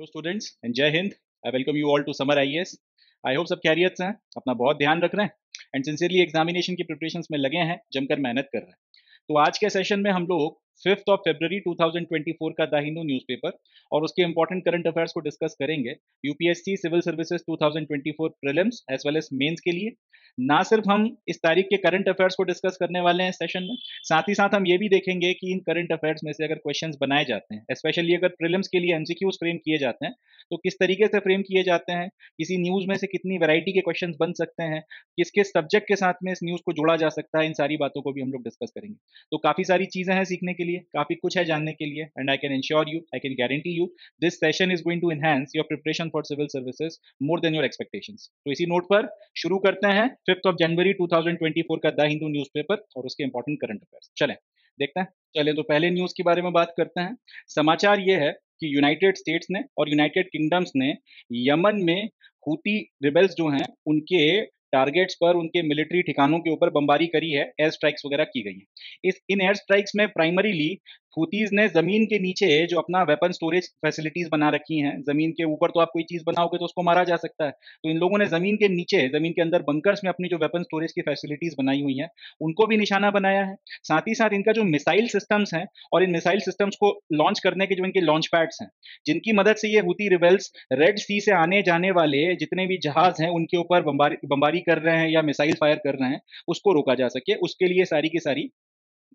Hello students and Jai Hind. I welcome you all to summer IAS. I hope सब खैरियत से हैं, अपना बहुत ध्यान रख रहे हैं एंड सिंसियरली एग्जामिनेशन की प्रिपरेशंस में लगे हैं, जमकर मेहनत कर रहे हैं। तो आज के सेशन में हम लोग 5 फरवरी 2024 का द हिंदू न्यूज़पेपर और उसके इंपॉर्टेंट करंट अफेयर्स को डिस्कस करेंगे। UPSC civil services 2024 prelims as well as mains के लिए ना सिर्फ हम इस तारीख के करंट अफेयर्स को डिस्कस करने वाले हैं सेशन में, साथ ही साथ हम ये भी देखेंगे कि इन करंट अफेयर्स में से अगर क्वेश्चंस बनाए जाते हैं, स्पेशली अगर प्रीलिम्स के लिए एमसीक्यूज फ्रेम किए जाते हैं, तो किस तरीके से फ्रेम किए जाते हैं, किसी न्यूज़ में से कितनी वैरायटी के क्वेश्चंस बन सकते हैं, किस किस सब्जेक्ट के साथ में इस न्यूज़ को जोड़ा जा सकता है, इन सारी बातों को भी हम लोग डिस्कस करेंगे। तो काफ़ी सारी चीज़ें हैं सीखने के लिए, काफ़ी कुछ है जानने के लिए and I can ensure you, I can guarantee you this session is going to enhance your preparation for civil services more than your expectations. तो इसी नोट पर शुरू करते हैं 5 जनवरी 2024 का द हिंदू न्यूज़पेपर और उसके इंपॉर्टेंट करंट अफेयर्स। चलें देखते हैं। चलें तो पहले न्यूज़ के बारे में बात करते हैं। समाचार ये है कि यूनाइटेड स्टेट्स ने और यूनाइटेड किंगडम्स ने यमन में हूती रिबेल्स जो हैं उनके टारगेट्स पर, उनके मिलिट्री ठिकानों के ऊपर बमबारी करी है, एयर स्ट्राइक्स वगैरह की गई हैं। इन एयर स्ट्राइक्स में प्राइमरीली हूतीज ने जमीन के नीचे जो अपना वेपन स्टोरेज फैसिलिटीज बना रखी हैं, जमीन के ऊपर तो आप कोई चीज बनाओगे तो उसको मारा जा सकता है, तो इन लोगों ने जमीन के नीचे, जमीन के अंदर बंकर्स में अपनी जो वेपन स्टोरेज की फैसिलिटीज बनाई हुई हैं उनको भी निशाना बनाया है। साथ ही साथ इनका जो मिसाइल सिस्टम्स हैं और इन मिसाइल सिस्टम्स को लॉन्च करने के जो इनके लॉन्च पैड्स हैं, जिनकी मदद से ये हूती रिबेल्स रेड सी से आने जाने वाले जितने भी जहाज हैं उनके ऊपर बमबारी कर रहे हैं या मिसाइल फायर कर रहे हैं, उसको रोका जा सके, उसके लिए सारी की सारी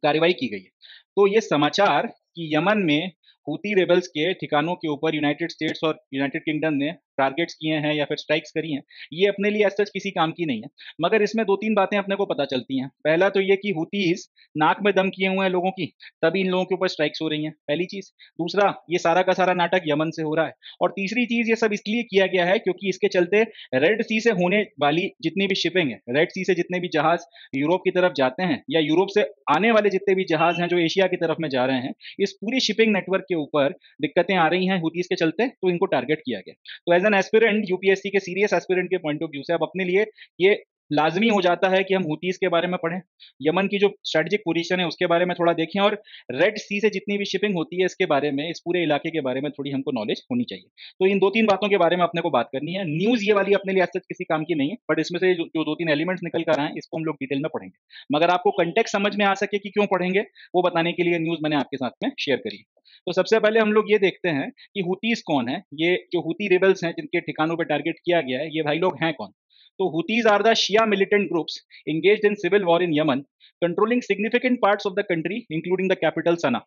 कार्रवाई की गई है। तो ये समाचार कि यमन में हूती रेबल्स के ठिकानों के ऊपर यूनाइटेड स्टेट्स और यूनाइटेड किंगडम ने टारगेट्स किए हैं या फिर स्ट्राइक्स करी हैं, ये अपने लिए सच किसी काम की नहीं है। मगर इसमें दो तीन बातें अपने को पता चलती हैं। पहला तो ये कि हूतीज नाक में दम किए हुए हैं लोगों की, तभी इन लोगों के ऊपर स्ट्राइक्स हो रही हैं, पहली चीज। दूसरा, ये सारा का सारा नाटक यमन से हो रहा है। और तीसरी चीज, ये सब इसलिए किया गया है क्योंकि इसके चलते रेड सी से होने वाली जितनी भी शिपिंग है, रेड सी से जितने भी जहाज यूरोप की तरफ जाते हैं या यूरोप से आने वाले जितने भी जहाज हैं जो एशिया की तरफ में जा रहे हैं, इस पूरी शिपिंग नेटवर्क के ऊपर दिक्कतें आ रही हैं हूतीज के चलते, तो इनको टारगेट किया गया। तो एज एन एस्पिरेंट, यूपीएससी के सीरियस एस्पिरेंट के पॉइंट ऑफ व्यू से अब अपने लिए ये लाजमी हो जाता है कि हम हूतीज के बारे में पढ़ें, यमन की जो स्ट्रेटेजिक पोजीशन है उसके बारे में थोड़ा देखें, और रेड सी से जितनी भी शिपिंग होती है इसके बारे में, इस पूरे इलाके के बारे में थोड़ी हमको नॉलेज होनी चाहिए। तो इन दो तीन बातों के बारे में अपने को बात करनी है। न्यूज ये वाली अपने लिए आज तक किसी काम की नहीं है, बट इसमें से जो दो तीन एलिमेंट्स निकल कर आए हैं इसको हम लोग डिटेल में पढ़ेंगे। मगर आपको कंटेक्स्ट समझ में आ सके कि क्यों पढ़ेंगे, वो बताने के लिए न्यूज मैंने आपके साथ में शेयर करी। तो सबसे पहले हम लोग ये देखते हैं कि हूतीज कौन है। ये जो हूती रिबेल्स हैं जिनके ठिकानों पर टारगेट किया गया है, ये भाई लोग हैं कौन। तो Houthis are the Shia militant groups engaged in civil war in Yemen, controlling significant parts of the country, including the capital सना।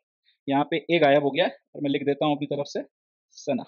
यहाँ पे ए गायब हो गया है और मैं लिख देता हूँ अपनी तरफ से सना।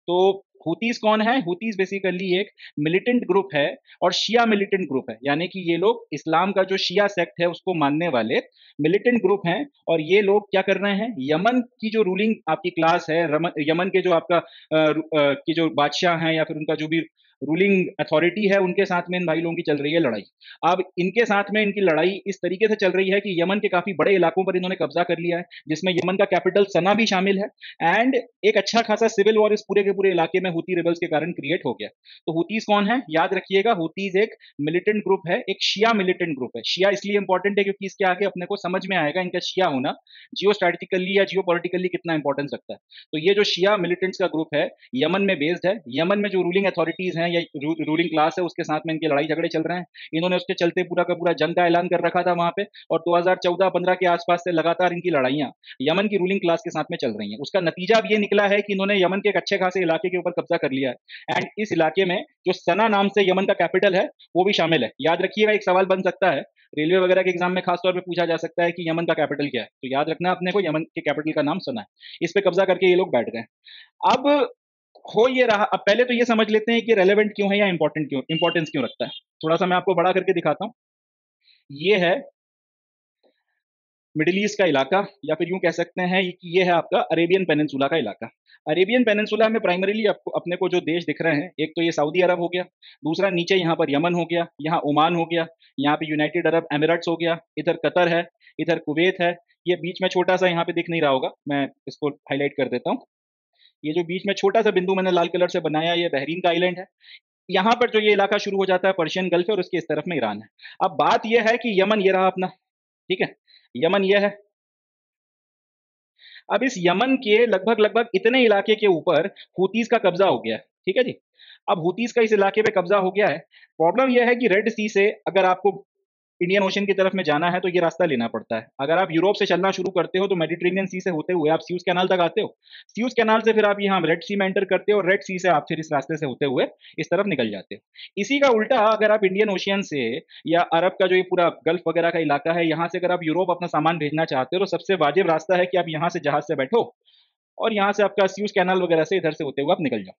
तो हूतीज कौन है? हूतीज बेसिकली एक मिलिटेंट ग्रुप है और शिया मिलिटेंट ग्रुप है, यानी कि ये लोग इस्लाम का जो शिया सेक्ट है उसको मानने वाले मिलिटेंट ग्रुप हैं। और ये लोग क्या कर रहे हैं, यमन की जो रूलिंग आपकी क्लास है, यमन के जो आपका की जो बादशाह हैं या फिर उनका जो भी रूलिंग अथॉरिटी है, उनके साथ में इन भाई लोगों की चल रही है लड़ाई। अब इनके साथ में इनकी लड़ाई इस तरीके से चल रही है कि यमन के काफी बड़े इलाकों पर इन्होंने कब्जा कर लिया है, जिसमें यमन का कैपिटल सना भी शामिल है। एंड एक अच्छा खासा सिविल वॉर इस पूरे के पूरे इलाके में हूती रिबल्स के कारण क्रिएट हो गया। तो हूतीज कौन है, याद रखिएगा, हूतीज एक मिलिटेंट ग्रुप है, एक शिया मिलिटेंट ग्रुप है। शिया इसलिए इंपॉर्टेंट है क्योंकि इसके आगे अपने को समझ में आएगा इनका शिया होना जियो स्ट्रेटेजिकली या जियो पॉलिटिकली कितना इंपॉर्टेंस रखता है। तो ये जो शिया मिलिटेंट्स का ग्रुप है यमन में बेस्ड है, यमन में जो रूलिंग अथॉरिटीज हैं या रूलिंग क्लास है उसके साथ में इनके लड़ाई झगड़े चल रहे हैं। इन्होंने उसके चलते पूरा का पूरा जंग का ऐलान कर रखा था वहां पे, और 2014-15 के आसपास से लगातार इनकी लड़ाइयां यमन की रूलिंग क्लास के साथ में चल रही हैं। उसका नतीजा अब ये निकला है कि इन्होंने यमन के एक अच्छे खासे इलाके के ऊपर कब्जा कर लिया है। एंड इस इलाके में जो सना नाम से यमन का कैपिटल है वो भी शामिल है। याद रखिएगा, एक सवाल बन सकता है रेलवे वगैरह के एग्जाम में, खासतौर पे पूछा जा सकता है कि यमन का कैपिटल क्या है, तो याद रखना अपने को यमन के कैपिटल का नाम सना है। इस पे कब्जा करके ये लोग बैठ गए। अब हो ये रहा, अब पहले तो ये समझ लेते हैं कि रेलेवेंट क्यों है या इंपॉर्टेंट क्यों, इंपॉर्टेंस क्यों रखता है। थोड़ा सा मैं आपको बड़ा करके दिखाता हूँ। ये है मिडिल ईस्ट का इलाका, या फिर यूं कह सकते हैं कि ये है आपका अरेबियन पेनिनसुला का इलाका। अरेबियन पेनिनसुला में प्राइमरीली आपको अपने को जो देश दिख रहे हैं, एक तो ये सऊदी अरब हो गया, दूसरा नीचे यहाँ पर यमन हो गया, यहाँ ओमान हो गया, यहाँ पे यूनाइटेड अरब एमिरेट्स हो गया, इधर कतर है, इधर कुवैत है। ये बीच में छोटा सा यहाँ पे दिख नहीं रहा होगा, मैं इसको हाईलाइट कर देता हूँ। ये जो बीच में छोटा सा बिंदु मैंने लाल कलर से बनाया, ये बहरीन का आइलैंड है। यहाँ पर जो ये इलाका शुरू हो जाता है पर्शियन गल्फ है और उसके इस तरफ में ईरान है। अब बात यह है कि यमन ये रहा अपना, ठीक है, यमन ये है। अब इस यमन के लगभग लगभग इतने इलाके के ऊपर हूतीस का कब्जा हो गया है, ठीक है जी। अब हूतीस का इस इलाके पे कब्जा हो गया है। प्रॉब्लम यह है कि रेड सी से अगर आपको इंडियन ओशन की तरफ में जाना है तो ये रास्ता लेना पड़ता है। अगर आप यूरोप से चलना शुरू करते हो तो मेडिटेरेनियन सी से होते हुए आप स्यूज कैनाल तक आते हो। स्यूज कैनाल से फिर आप यहाँ रेड सी में एंटर करते हो और रेड सी से आप फिर इस रास्ते से होते हुए इस तरफ निकल जाते हो। इसी का उल्टा अगर आप इंडियन ओशियन से या अरब का जो ये पूरा गल्फ वगैरह का इलाका है, यहाँ से अगर आप यूरोप अपना सामान भेजना चाहते हो तो सबसे वाजिब रास्ता है कि आप यहाँ से जहाज से बैठो और यहाँ से आपका स्यूज कैनाल वगैरह से इधर से होते हुए आप निकल जाओ।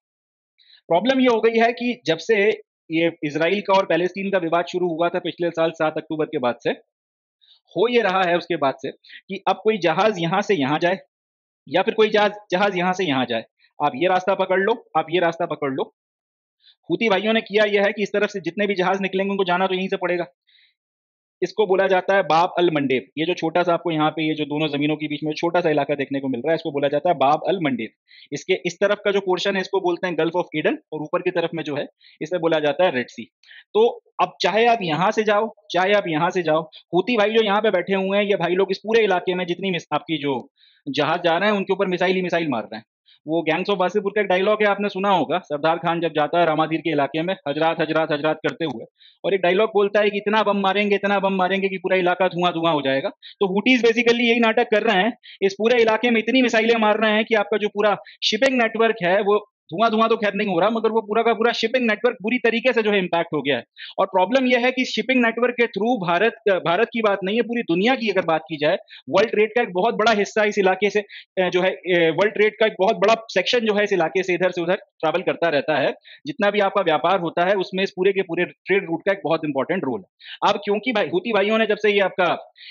प्रॉब्लम ये हो गई है कि जब से ये इसराइल का और पैलेस्टीन का विवाद शुरू हुआ था पिछले साल 7 अक्टूबर के बाद से, हो ये रहा है उसके बाद से कि अब कोई जहाज यहाँ से यहाँ जाए या फिर कोई जहाज जहाज यहाँ से यहाँ जाए, आप ये रास्ता पकड़ लो, आप ये रास्ता पकड़ लो। हूती भाइयों ने किया यह है कि इस तरफ से जितने भी जहाज निकलेंगे उनको जाना तो यहीं से पड़ेगा। इसको बोला जाता है बाब अल मंडेब। ये जो छोटा सा आपको यहाँ पे ये जो दोनों जमीनों के बीच में छोटा सा इलाका देखने को मिल रहा है, इसको बोला जाता है बाब अल मंडेब। इसके इस तरफ का जो पोर्शन है इसको बोलते हैं गल्फ ऑफ ईडन और ऊपर की तरफ में जो है इसे बोला जाता है रेड सी। तो अब चाहे आप यहाँ से जाओ चाहे आप यहाँ से जाओ, हूती भाई जो यहाँ पे बैठे हुए हैं ये भाई लोग इस पूरे इलाके में जितनी आपकी जो जहाज जा रहे हैं उनके ऊपर मिसाइल ही मिसाइल मार रहे हैं। वो गैंग्स ऑफ वासेपुर का एक डायलॉग है, आपने सुना होगा, सरदार खान जब जाता है रामाधीर के इलाके में हजरात हजरात हजरात करते हुए, और एक डायलॉग बोलता है कि इतना बम मारेंगे कि पूरा इलाका धुआं धुआं हो जाएगा। तो हुटीज बेसिकली यही नाटक कर रहे हैं, इस पूरे इलाके में इतनी मिसाइलें मार रहे हैं कि आपका जो पूरा शिपिंग नेटवर्क है वो धुआं धुआं तो खैर नहीं हो रहा, मगर वो पूरा का पूरा शिपिंग नेटवर्क बुरी तरीके से जो है इम्पैक्ट हो गया है। और प्रॉब्लम यह है कि शिपिंग नेटवर्क के थ्रू भारत की बात नहीं है, पूरी दुनिया की अगर बात की जाए, वर्ल्ड ट्रेड का एक बहुत बड़ा हिस्सा इस इलाके से जो है वर्ल्ड ट्रेड का एक बहुत बड़ा सेक्शन जो है इस इलाके से इधर से उधर ट्रैवल करता रहता है। जितना भी आपका व्यापार होता है उसमें इस पूरे के पूरे ट्रेड रूट का एक बहुत इंपॉर्टेंट रोल है। अब क्योंकि भाई हूती भाइयों ने जब से ये आपका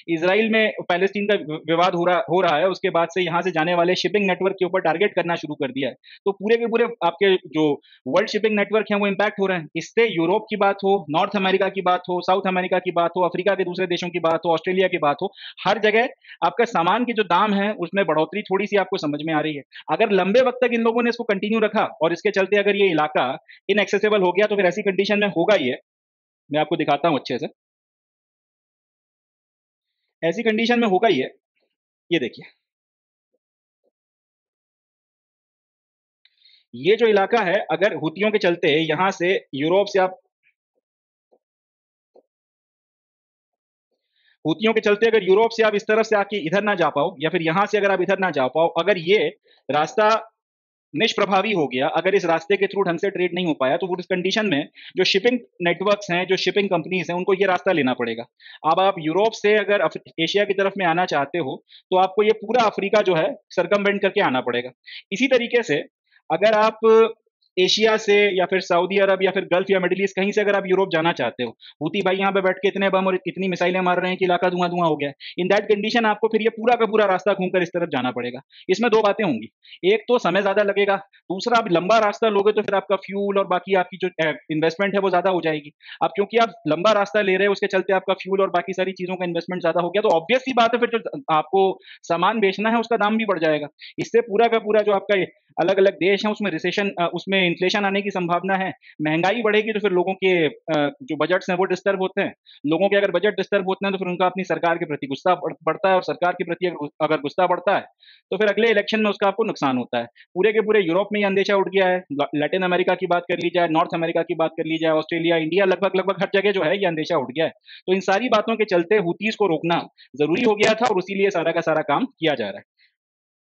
इसराइल में पैलेस्टीन का विवाद हो रहा है उसके बाद से यहाँ से जाने वाले शिपिंग नेटवर्क के ऊपर टारगेट करना शुरू कर दिया है। तो पूरे के पूरे आपके जो वर्ल्ड शिपिंग नेटवर्क है वो इम्पैक्ट हो रहे हैं। इससे यूरोप की बात हो, नॉर्थ अमेरिका की बात हो, साउथ अमेरिका की बात हो, अफ्रीका के दूसरे देशों की बात हो, ऑस्ट्रेलिया की बात हो, हर जगह आपका सामान के जो दाम है उसमें बढ़ोतरी थोड़ी सी आपको समझ में आ रही है। अगर लंबे वक्त तक इन लोगों ने इसको कंटिन्यू रखा और इसके चलते अगर ये इलाका इनएक्सेसिबल हो गया तो फिर ऐसी कंडीशन में होगा ये, मैं आपको दिखाता हूं अच्छे से, ऐसी कंडीशन में होगा ये देखिए, ये जो इलाका है अगर हुतियों के चलते यहां से यूरोप से आप हुतियों के चलते अगर यूरोप से आप इस तरफ से आके इधर ना जा पाओ या फिर यहां से अगर आप इधर ना जा पाओ, अगर ये रास्ता निष्प्रभावी हो गया, अगर इस रास्ते के थ्रू ढंग से ट्रेड नहीं हो पाया तो उस कंडीशन में जो शिपिंग नेटवर्क्स हैं, जो शिपिंग कंपनीज हैं, उनको ये रास्ता लेना पड़ेगा। अब आप यूरोप से अगर एशिया की तरफ में आना चाहते हो तो आपको ये पूरा अफ्रीका जो है सरकमवेंट करके आना पड़ेगा। इसी तरीके से अगर आप एशिया से या फिर सऊदी अरब या फिर गल्फ या मिडिल ईस्ट कहीं से अगर आप यूरोप जाना चाहते हो, हूती भाई यहाँ पे बैठ के इतने बम और इतनी मिसाइलें मार रहे हैं कि इलाका धुआं धुआं हो गया है। इन दैट कंडीशन आपको फिर ये पूरा का पूरा रास्ता घूमकर इस तरफ जाना पड़ेगा। इसमें दो बातें होंगी, एक तो समय ज्यादा लगेगा, दूसरा आप लंबा रास्ता लोगे तो फिर आपका फ्यूल और बाकी आपकी जो इन्वेस्टमेंट है वो ज्यादा हो जाएगी। अब क्योंकि आप लंबा रास्ता ले रहे हो उसके चलते आपका फ्यूल और बाकी सारी चीजों का इन्वेस्टमेंट ज्यादा हो गया, तो ऑब्वियस सी बात है फिर जो आपको सामान बेचना है उसका दाम भी बढ़ जाएगा। इससे पूरा का पूरा जो आपका अलग अलग देश है उसमें रिसेशन उसमें इन्फ्लेशन आने की संभावना है, महंगाई बढ़ेगी तो फिर लोगों के जो बजट्स हैं वो डिस्टर्ब होते हैं। लोगों के अगर बजट डिस्टर्ब होते हैं तो फिर उनका अपनी सरकार के प्रति गुस्सा बढ़ता है, और सरकार के प्रति अगर गुस्सा बढ़ता है तो फिर अगले इलेक्शन में उसका आपको नुकसान होता है। पूरे के पूरे यूरोप में ये अंदेशा उठ गया है, लैटिन अमेरिका की बात कर ली जाए, नॉर्थ अमेरिका की बात कर ली जाए, ऑस्ट्रेलिया, इंडिया, लगभग लगभग हर जगह जो है ये अंदेशा उठ गया है। तो इन सारी बातों के चलते हुतीज को रोकना जरूरी हो गया था और उसी लिए सारा का सारा काम किया जा रहा है।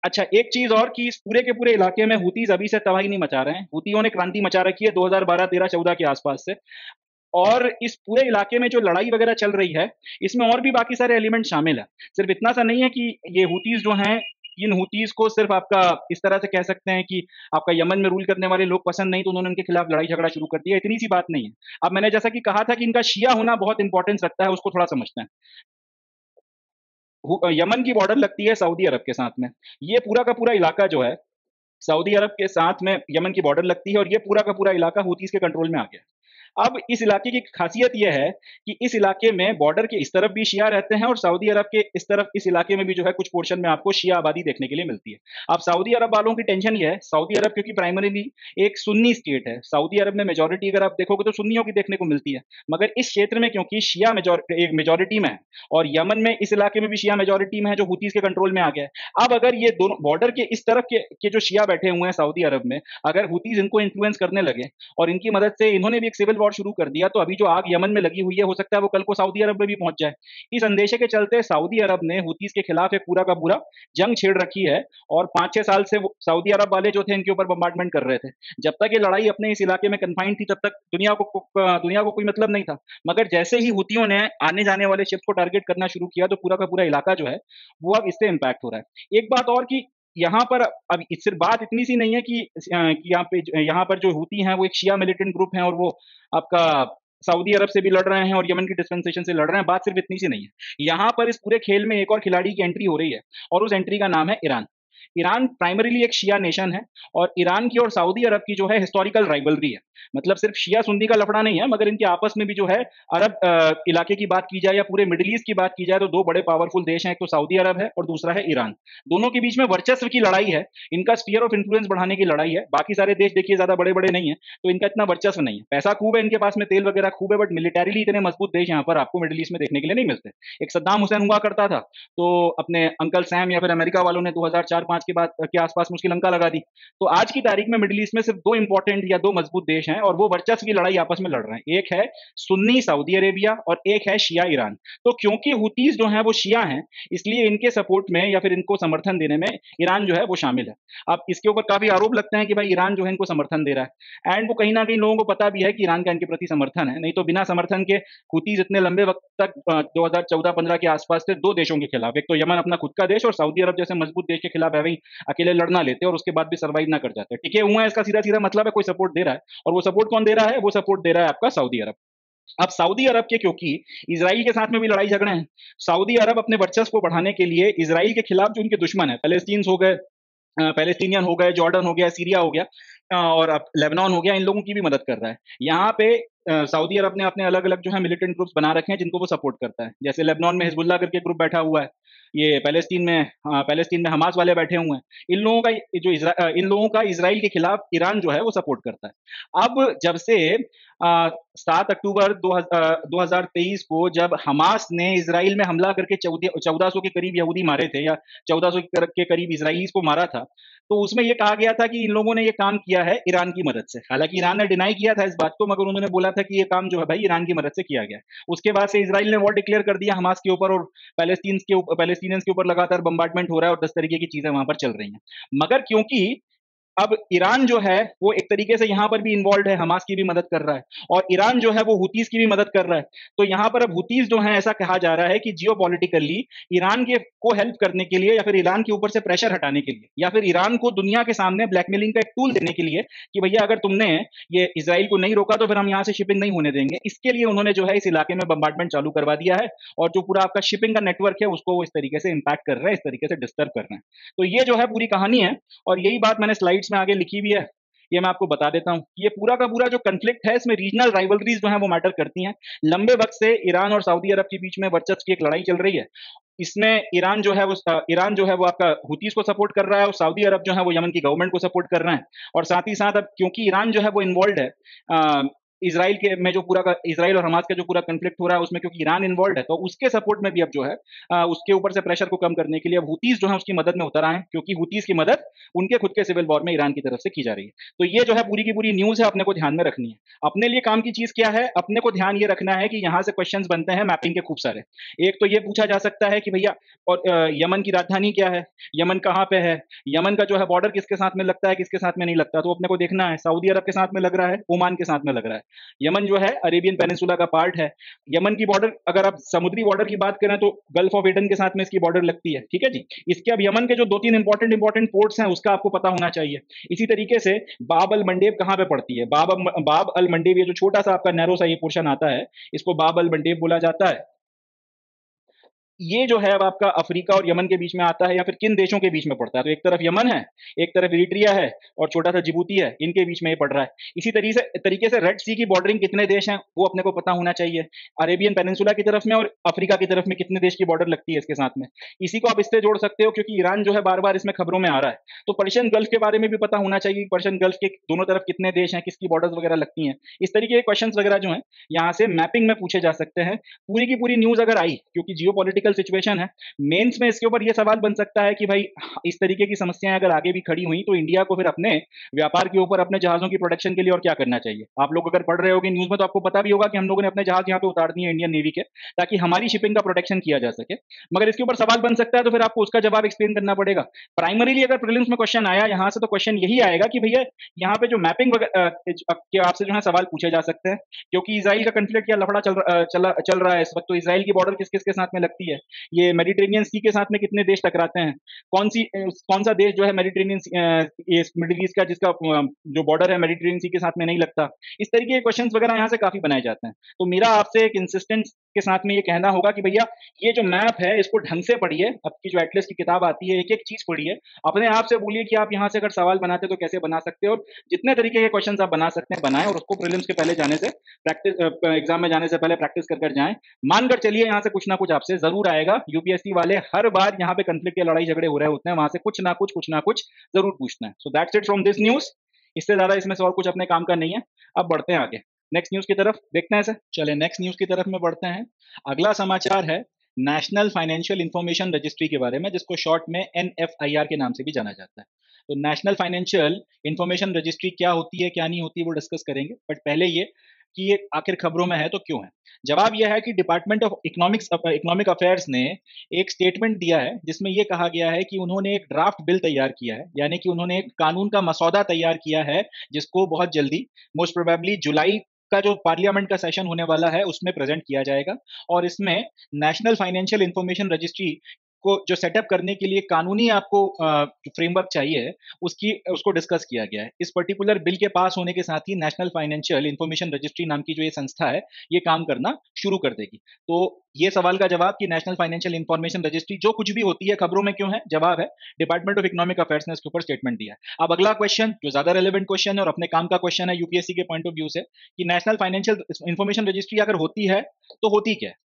अच्छा, एक चीज और कि इस पूरे के पूरे इलाके में हूतीज अभी से तबाही नहीं मचा रहे हैं। हूतियों ने क्रांति मचा रखी है 2012, 13, 14 के आसपास से, और इस पूरे इलाके में जो लड़ाई वगैरह चल रही है इसमें और भी बाकी सारे एलिमेंट शामिल है। सिर्फ इतना सा नहीं है कि ये हूतीज जो हैं, इन हूतीज को सिर्फ आपका इस तरह से कह सकते हैं कि आपका यमन में रूल करने वाले लोग पसंद नहीं तो उन्होंने उनके खिलाफ लड़ाई झगड़ा शुरू कर दिया, इतनी सी बात नहीं है। अब मैंने जैसा कि कहा था कि इनका शिया होना बहुत इंपॉर्टेंस रखता है, उसको थोड़ा समझते हैं। यमन की बॉर्डर लगती है सऊदी अरब के साथ में। ये पूरा का पूरा इलाका जो है सऊदी अरब के साथ में यमन की बॉर्डर लगती है और ये पूरा का पूरा इलाका हूतीज के कंट्रोल में आ गया। अब इस इलाके की खासियत यह है कि इस इलाके में बॉर्डर के इस तरफ भी शिया रहते हैं और सऊदी अरब के इस तरफ इस इलाके में भी जो है कुछ पोर्शन में आपको शिया आबादी देखने के लिए मिलती है। अब सऊदी अरब वालों की टेंशन ये है, सऊदी अरब क्योंकि प्राइमरीली एक सुन्नी स्टेट है, सऊदी अरब में मेजोरिटी अगर आप देखोगे तो सुन्नियों की देखने को मिलती है, मगर इस क्षेत्र में क्योंकि शिया एक मेजोरिटी में है और यमन में इस इलाके में भी शिया मेजोरिटी में है जो हुतीस के कंट्रोल में आ गया है। अब अगर ये दोनों बॉर्डर के इस तरफ के जो शिया बैठे हुए हैं सऊदी अरब में, अगर हुतीस इनको इन्फ्लुएंस करने लगे और इनकी मदद से इन्होंने भी एक सिविल वॉर शुरू कर दिया, तो अभी जो आग यमन में लगी हुई है हो सकता है वो कल को सऊदी अरब में भी पहुंच जाए। इस अंदेशे के चलते सऊदी अरब ने हुतीस के खिलाफ एक पूरा का पूरा जंग छेड़ रखी है और 5-6 साल से सऊदी अरब वाले जो थे इनके ऊपर बम्बार्डमेंट कर रहे थे। जब तक ये लड़ाई अपने इस इलाके में कन्फाइंड थी तब तक दुनिया को कोई मतलब नहीं था, मगर जैसे ही हुतियों ने आने जाने वाले शिप्स को टारगेट करना शुरू किया तो पूरा का पूरा इलाका जो है वो अब इससे इम्पैक्ट हो रहा है। एक बात और कि यहाँ पर अब सिर्फ बात इतनी सी नहीं है कि यहाँ पर जो हुती हैं वो एक शिया मिलिटेंट ग्रुप है और वो आपका सऊदी अरब से भी लड़ रहे हैं और यमन की डिस्पेंसेशन से लड़ रहे हैं। बात सिर्फ इतनी सी नहीं है, यहाँ पर इस पूरे खेल में एक और खिलाड़ी की एंट्री हो रही है और उस एंट्री का नाम है ईरान। ईरान प्राइमरीली एक शिया नेशन है और ईरान की और सऊदी अरब की जो है हिस्टोरिकल राइवलरी है, मतलब सिर्फ शिया सुन्नी का लफड़ा नहीं है, मगर इनके आपस में भी जो है अरब इलाके की बात की जाए या पूरे मिडिल ईस्ट की बात की जाए तो दो बड़े पावरफुल देश हैं, एक तो सऊदी अरब है और दूसरा है ईरान। दोनों के बीच में वर्चस्व की लड़ाई है, इनका स्फीयर ऑफ इन्फ्लुएंस बढ़ाने की लड़ाई है। बाकी सारे देश देखिए ज्यादा बड़े बड़े नहीं है तो इनका इतना वर्चस्व नहीं है, पैसा खूब है इनके पास में, तेल वगैरह खूब है, बट मिलिटरीली इतने मजबूत देश यहाँ पर आपको मिडिल ईस्ट में देखने के लिए नहीं मिलते। एक सद्दाम हुसैन हुआ करता था तो अपने अंकल सैम या फिर अमेरिका वालों ने 2004-5 के बाद के आसपास में श्रीलंका लगा दी। तो आज की तारीख में मिडिल ईस्ट में सिर्फ दो इंपॉर्टेंट या दो मजबूत देश हैं और वो वर्चस्व की लड़ाई आपस में लड़ रहे हैं, एक है सुन्नी सऊदी अरेबिया और एक है शिया ईरान। तो क्योंकि हुतीज जो हैं वो शिया हैं, इसलिए इनके सपोर्ट में या फिर इनको समर्थन देने में ईरान जो है वो शामिल है। अब इसके ऊपर काफी आरोप लगते हैं कि भाई ईरान जो है इनको समर्थन दे रहा है, एंड वो कहीं ना कहीं लोगों को पता भी है कि ईरान का इनके प्रति समर्थन है, नहीं तो बिना समर्थन के हुतीज इतने लंबे वक्त तक 2014-15 के आसपास से दो देशों के खिलाफ, एक तो यमन अपना खुद का देश और सऊदी अरब जैसे मजबूत देश के खिलाफ है भाई अकेले लड़ना लेते और उसके बाद भी सर्वाइव ना कर जाते, टिके हुए हैं। इसका सीधा सीधा मतलब है कोई सपोर्ट दे रहा है, और वो सपोर्ट कौन दे रहा है? वो सपोर्ट दे रहा है आपका सऊदी अरब। अब सऊदी अरब के क्योंकि इसराइल के साथ में भी लड़ाई झगड़े हैं, सऊदी अरब अपने वर्चस्व को बढ़ाने के लिए इसराइल के खिलाफ जो उनके दुश्मन है, पैलेस्टीन हो गए, पैलेस्टीनियन हो गए, जॉर्डन हो गया, सीरिया हो गया और अब लेबनान हो गया, इन लोगों की भी मदद कर रहा है। यहाँ पे सऊदी अरब ने अपने अलग अलग जो है मिलिटेंट ग्रुप्स बना रखे हैं जिनको वो सपोर्ट करता है। जैसे लेबनान में हिजबुल्लाह करके ग्रुप बैठा हुआ है, ये पैलेस्टीन में हमास वाले बैठे हुए हैं। इन लोगों का इसराइल के खिलाफ ईरान जो है वो सपोर्ट करता है। अब जब से 7 अक्टूबर 2023 को जब हमास ने इसराइल में हमला करके 1400 के करीब यहूदी मारे थे या 1400 के करीब इसराइलीज को मारा था, तो उसमें यह कहा गया था कि इन लोगों ने ये काम किया है ईरान की मदद से। हालांकि ईरान ने डिनाई किया था इस बात को, मगर उन्होंने बोला था कि ये काम जो है भाई ईरान की मदद से किया गया। उसके बाद से इसराइल ने वॉर डिक्लेयर कर दिया हमास के ऊपर और पैलेस्टीनियंस के ऊपर लगातार बम्बार्डमेंट हो रहा है और 10 तरीके की चीजें वहां पर चल रही हैं। मगर क्योंकि अब ईरान जो है वो एक तरीके से यहाँ पर भी इन्वॉल्व है, हमास की भी मदद कर रहा है और ईरान जो है वो हुतीस की भी मदद कर रहा है। तो यहाँ पर अब हुतीस जो है ऐसा कहा जा रहा है कि जियोपॉलिटिकली ईरान के को हेल्प करने के लिए या फिर ईरान के ऊपर से प्रेशर हटाने के लिए या फिर ईरान को दुनिया के सामने ब्लैकमेलिंग का एक टूल देने के लिए कि भैया अगर तुमने ये इसराइल को नहीं रोका तो फिर हम यहाँ से शिपिंग नहीं होने देंगे, इसके लिए उन्होंने जो है इस इलाके में बम्बार्डमेंट चालू करवा दिया है और जो पूरा आपका शिपिंग का नेटवर्क है उसको वो इस तरीके से इम्पैक्ट कर रहे हैं, इस तरीके से डिस्टर्ब कर रहे हैं। तो ये जो है पूरी कहानी है और यही बात मैंने स्लाइड्स में आगे लिखी भी है, ये मैं आपको बता देता हूं। ये पूरा का पूरा जो कन्फ्लिक्ट है इसमें रीजनल राइवलरीज जो है वो मैटर करती हैं। लंबे वक्त से ईरान और सऊदी अरब के बीच में वर्चस्व की एक लड़ाई चल रही है। इसमें ईरान जो है वो आपका हुतीस को सपोर्ट कर रहा है और सऊदी अरब जो है वो यमन की गवर्नमेंट को सपोर्ट कर रहे हैं। और साथ ही साथ अब क्योंकि ईरान जो है वो इन्वॉल्व है इसराइल के में जो पूरा इसराइल और हमास का जो पूरा कन्फ्लिक्ट हो रहा है उसमें क्योंकि ईरान इन्वॉल्व है, तो उसके सपोर्ट में भी अब जो है उसके ऊपर से प्रेशर को कम करने के लिए अब हुतीस जो है उसकी मदद में उतर आए हैं, क्योंकि हुतीस की मदद उनके खुद के सिविल वॉर में ईरान की तरफ से की जा रही है। तो ये जो है पूरी की पूरी न्यूज है, अपने को ध्यान में रखनी है। अपने लिए काम की चीज क्या है? अपने को ध्यान ये रखना है कि यहाँ से क्वेश्चंस बनते हैं मैपिंग के खूब सारे। एक तो ये पूछा जा सकता है कि भैया और यमन की राजधानी क्या है, यमन कहाँ पे है, यमन का जो है बॉर्डर किसके साथ में लगता है, किसके साथ में नहीं लगता, तो अपने को देखना है। सऊदी अरब के साथ में लग रहा है, ओमान के साथ में लग रहा है। यमन जो है अरेबियन पेनिनसुला का पार्ट है। यमन की बॉर्डर अगर आप समुद्री बॉर्डर की बात करें तो गल्फ ऑफ एडन के साथ में इसकी बॉर्डर लगती है, ठीक है जी। इसके अब यमन के जो 2-3 इंपॉर्टेंट पोर्ट्स हैं उसका आपको पता होना चाहिए। इसी तरीके से बाब अल मंडेब कहां पे पड़ती है? बाब अल मंडेब, ये जो छोटा सा आपका नैरो सा ये पोर्शन आता है, इसको बाब अल मंडेब बोला जाता है। ये जो है अब आपका अफ्रीका और यमन के बीच में आता है या फिर किन देशों के बीच में पड़ता है? तो एक तरफ यमन है, एक तरफ इरिट्रिया है और छोटा सा जिबूती है, इनके बीच में ये पड़ रहा है। इसी तरीके से रेड सी की बॉर्डरिंग कितने देश हैं, वो अपने को पता होना चाहिए। अरेबियन पेनिनसुला की तरफ में और अफ्रीका की तरफ में कितने देश की बॉर्डर लगती है इसके साथ में। इसी को आप इससे जोड़ सकते हो क्योंकि ईरान जो है बार-बार इसमें खबरों में आ रहा है। तो पर्शियन गल्फ के बारे में भी पता होना चाहिए कि पर्शियन गल्फ के दोनों तरफ कितने देश हैं, किसकी बॉर्डर्स वगैरह लगती हैं। इस तरीके के क्वेश्चंस वगैरह जो हैं, यहाँ से मैपिंग में पूछे जा सकते हैं। पूरी की पूरी न्यूज़ अगर आई क्योंकि जियोपॉलिटिकल सिचुएशन है, मेंस में इसके ऊपर ये सवाल बन सकता है कि भाई इस तरीके की समस्याएं अगर आगे भी खड़ी हुई तो इंडिया को फिर अपने व्यापार के ऊपर अपने जहाज़ों की प्रोटेक्शन के लिए और क्या करना चाहिए। आप लोग अगर पढ़ रहे होगे न्यूज़ में तो आपको पता भी होगा कि हम लोगों ने अपने जहाज़ यहाँ पे उतार दिए इंडियन नेवी के, ताकि हमारी शिपिंग का प्रोटेक्शन किया जा सके। मगर इसके ऊपर सवाल बन सकता है तो फिर आपको उसका जवाब एक्सप्लेन करना पड़ेगा। प्राइमरीली अगर प्रीलिम्स में क्वेश्चन आया यहाँ से तो क्वेश्चन यही आएगा कि भैया यहाँ पे जो मैपिंग के आपसे जो है सवाल पूछे जा सकते हैं, क्योंकि इसराइल का कन्फ्लिक्ट या लफड़ा चल रहा है इस वक्त। तो इसराइल की बॉर्डर किस किस के साथ में लगती है, ये मेडिटेरेनियन सी के साथ में कितने देश टकराते हैं, कौन सा देश जो है मेडिटेरेनियन ये मिडिल ईस्ट का जिसका जो बॉर्डर है मेडिटेरेनियन सी के साथ में नहीं लगता। इस तरीके के क्वेश्चंस वगैरह यहाँ से काफी बनाए जाते हैं। तो मेरा आपसे एक इंसिस्टेंट के साथ में ये कहना होगा कि भैया ये जो मैप है इसको ढंग से पढ़िए। आपकी जो एटलस की किताब आती है एक एक चीज पढ़िए, अपने आप से बोलिए कि आप यहाँ से अगर सवाल बनाते तो कैसे बना सकते हो, और जितने तरीके के क्वेश्चन आप बना सकते हैं बनाएं, और उसको प्रीलिम्स के पहले जाने से प्रैक्टिस एग्जाम में जाने से पहले प्रैक्टिस कर जाएं। मानकर चलिए यहाँ से कुछ ना कुछ आपसे जरूर आएगा। यूपीएससी वाले हर बार यहाँ पे कंफ्लिक्ट या लड़ाई झगड़े हो रहे होते हैं, वहां से कुछ ना कुछ जरूर पूछना है। So that's it from this news. इससे ज्यादा इसमें से और कुछ अपने काम का नहीं है। अब बढ़ते हैं आगे नेक्स्ट न्यूज की तरफ, देखते हैं सर। चले नेक्स्ट न्यूज की तरफ में बढ़ते हैं। अगला समाचार है नेशनल फाइनेंशियल इंफॉर्मेशन रजिस्ट्री के बारे में, जिसको शॉर्ट में एनएफआईआर के नाम से भी जाना जाता है। तो नेशनल फाइनेंशियल इंफॉर्मेशन रजिस्ट्री क्या होती है क्या नहीं होती वो डिस्कस करेंगे, बट पहले ये कि ये आखिर खबरों में है तो क्यों है। जवाब यह है कि डिपार्टमेंट ऑफ इकोनॉमिक अफेयर्स ने एक स्टेटमेंट दिया है जिसमें यह कहा गया है कि उन्होंने एक ड्राफ्ट बिल तैयार किया है, यानी कि उन्होंने एक कानून का मसौदा तैयार किया है जिसको बहुत जल्दी, मोस्ट प्रोबेबली जुलाई का जो पार्लियामेंट का सेशन होने वाला है उसमें प्रेजेंट किया जाएगा। और इसमें नेशनल फाइनेंशियल इंफॉर्मेशन रजिस्ट्री को जो सेटअप करने के लिए कानूनी आपको फ्रेमवर्क चाहिए उसको डिस्कस किया गया है। इस पर्टिकुलर बिल के पास होने के साथ ही नेशनल फाइनेंशियल इंफॉर्मेशन रजिस्ट्री नाम की जो ये संस्था है ये काम करना शुरू कर देगी। तो ये सवाल का जवाब कि नेशनल फाइनेंशियल इंफॉर्मेशन रजिस्ट्री जो कुछ भी होती है खबरों में क्यों है, जवाब है डिपार्टमेंट ऑफ इकोनॉमिक अफेयर्स ने इसके ऊपर स्टेटमेंट दिया है। अब अगला क्वेश्चन जो ज्यादा रेलेवेंट क्वेश्चन है और अपने काम का क्वेश्चन है यूपीएससी के पॉइंट ऑफ व्यू से, कि नेशनल फाइनेंशियल इंफॉर्मेशन रजिस्ट्री अगर होती है तो होती क्या है।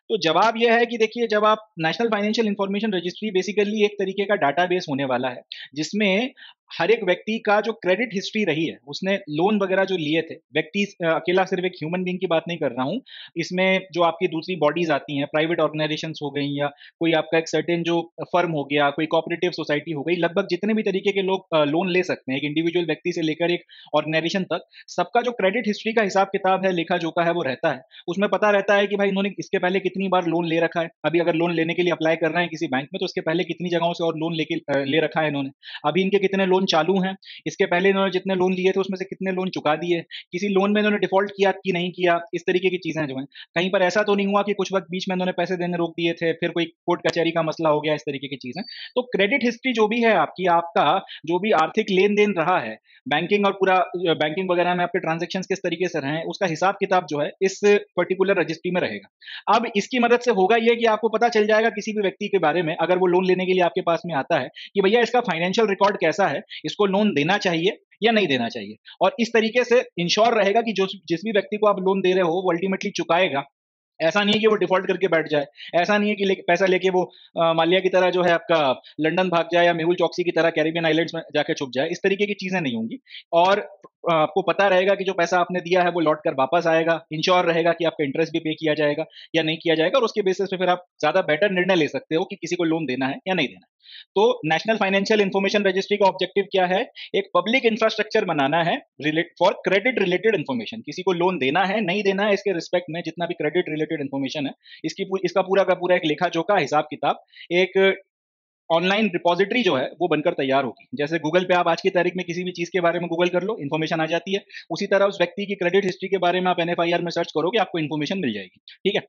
तो जवाब यह है कि देखिए, जब आप national financial information registry basically एक तरीके का डाटाबेस होने वाला है जिसमें हर एक व्यक्ति का जो क्रेडिट हिस्ट्री रही है, उसने लोन वगैरह जो लिए थे, व्यक्ति अकेला सिर्फ एक ह्यूमन बीइंग की बात नहीं कर रहा हूँ, इसमें जो आपकी दूसरी बॉडीज आती हैं, प्राइवेट ऑर्गेनाइजेशंस हो गई या कोई आपका एक सर्टेन जो फर्म हो गया, कोई कोऑपरेटिव सोसाइटी हो गई, लगभग जितने भी तरीके के लोग लोन ले सकते हैं, एक इंडिविजुअल व्यक्ति से लेकर एक ऑर्गेनाइजेशन तक, सबका जो क्रेडिट हिस्ट्री का हिसाब किताब है, लेखा जोखा है, वो रहता है। उसमें पता रहता है कि भाई इन्होंने इसके पहले कितनी बार लोन ले रखा है, अभी अगर लोन लेने के लिए अप्लाई कर रहे हैं किसी बैंक में तो इसके पहले कितनी जगहों से और लोन ले रखा है इन्होंने, अभी इनके कितने लोन चालू हैं, इसके पहले इन्होंने जितने लोन लिए थे उसमें से कितने लोन चुका दिए, किसी लोन में इन्होंने डिफॉल्ट किया कि नहीं किया, इस तरीके की चीजें जो हैं। कहीं पर ऐसा तो नहीं हुआ कि कुछ वक्त बीच में इन्होंने पैसे देने रोक दिए थे, फिर कोई कोर्ट कचहरी का मसला हो गया, इस तरीके की चीजें। तो क्रेडिट हिस्ट्री जो भी है आपकी, आपका जो भी आर्थिक लेन देन रहा है, बैंकिंग और पूरा बैंकिंग वगैरह में आपके ट्रांजेक्शन किस तरीके से रहे, उसका हिसाब किताब जो है इस पर्टिकुलर रजिस्ट्री में रहेगा। अब इसकी मदद से होगा यह कि आपको पता चल जाएगा किसी भी व्यक्ति के बारे में, अगर वो लोन लेने के लिए आपके पास में आता है, कि भैया इसका फाइनेंशियल रिकॉर्ड कैसा है, इसको लोन देना चाहिए या नहीं देना चाहिए। और इस तरीके से इंश्योर रहेगा कि जो जिस भी व्यक्ति को आप लोन दे रहे हो वो अल्टीमेटली चुकाएगा। ऐसा नहीं है कि वो डिफॉल्ट करके बैठ जाए, ऐसा नहीं है कि पैसा लेके वो माल्या की तरह जो है आपका लंदन भाग जाए या मेहुल चौकसी की तरह कैरिबियन आइलैंड्स में जाके छुप जाए, इस तरीके की चीजें नहीं होंगी। और आपको पता रहेगा कि जो पैसा आपने दिया है वो लौट कर वापस आएगा, इंश्योर रहेगा कि आपका इंटरेस्ट भी पे किया जाएगा या नहीं किया जाएगा, और उसके बेसिस पे फिर आप ज्यादा बेटर निर्णय ले सकते हो कि किसी को लोन देना है या नहीं देना है। तो नेशनल फाइनेंशियल इंफॉर्मेशन रजिस्ट्री का ऑब्जेक्टिव क्या है, एक पब्लिक इंफ्रास्ट्रक्चर बनाना है फॉर क्रेडिट रिलेटेड इन्फॉर्मेशन। किसी को लोन देना है नहीं देना है इसके रिस्पेक्ट में जितना भी क्रेडिट रिलेटेड इन्फॉर्मेशन है, इसका पूरा का पूरा एक लेखा जोखा, हिसाब किताब, एक ऑनलाइन रिपोजिटरी जो है वो बनकर तैयार होगी। जैसे गूगल पे आप आज की तारीख में किसी भी चीज के बारे में गूगल कर लो, इन्फॉर्मेशन आ जाती है। उसी तरह उस व्यक्ति की क्रेडिट हिस्ट्री के बारे में आप एनएफआईआर में सर्च करोगे, आपको इन्फॉर्मेशन मिल जाएगी। ठीक है,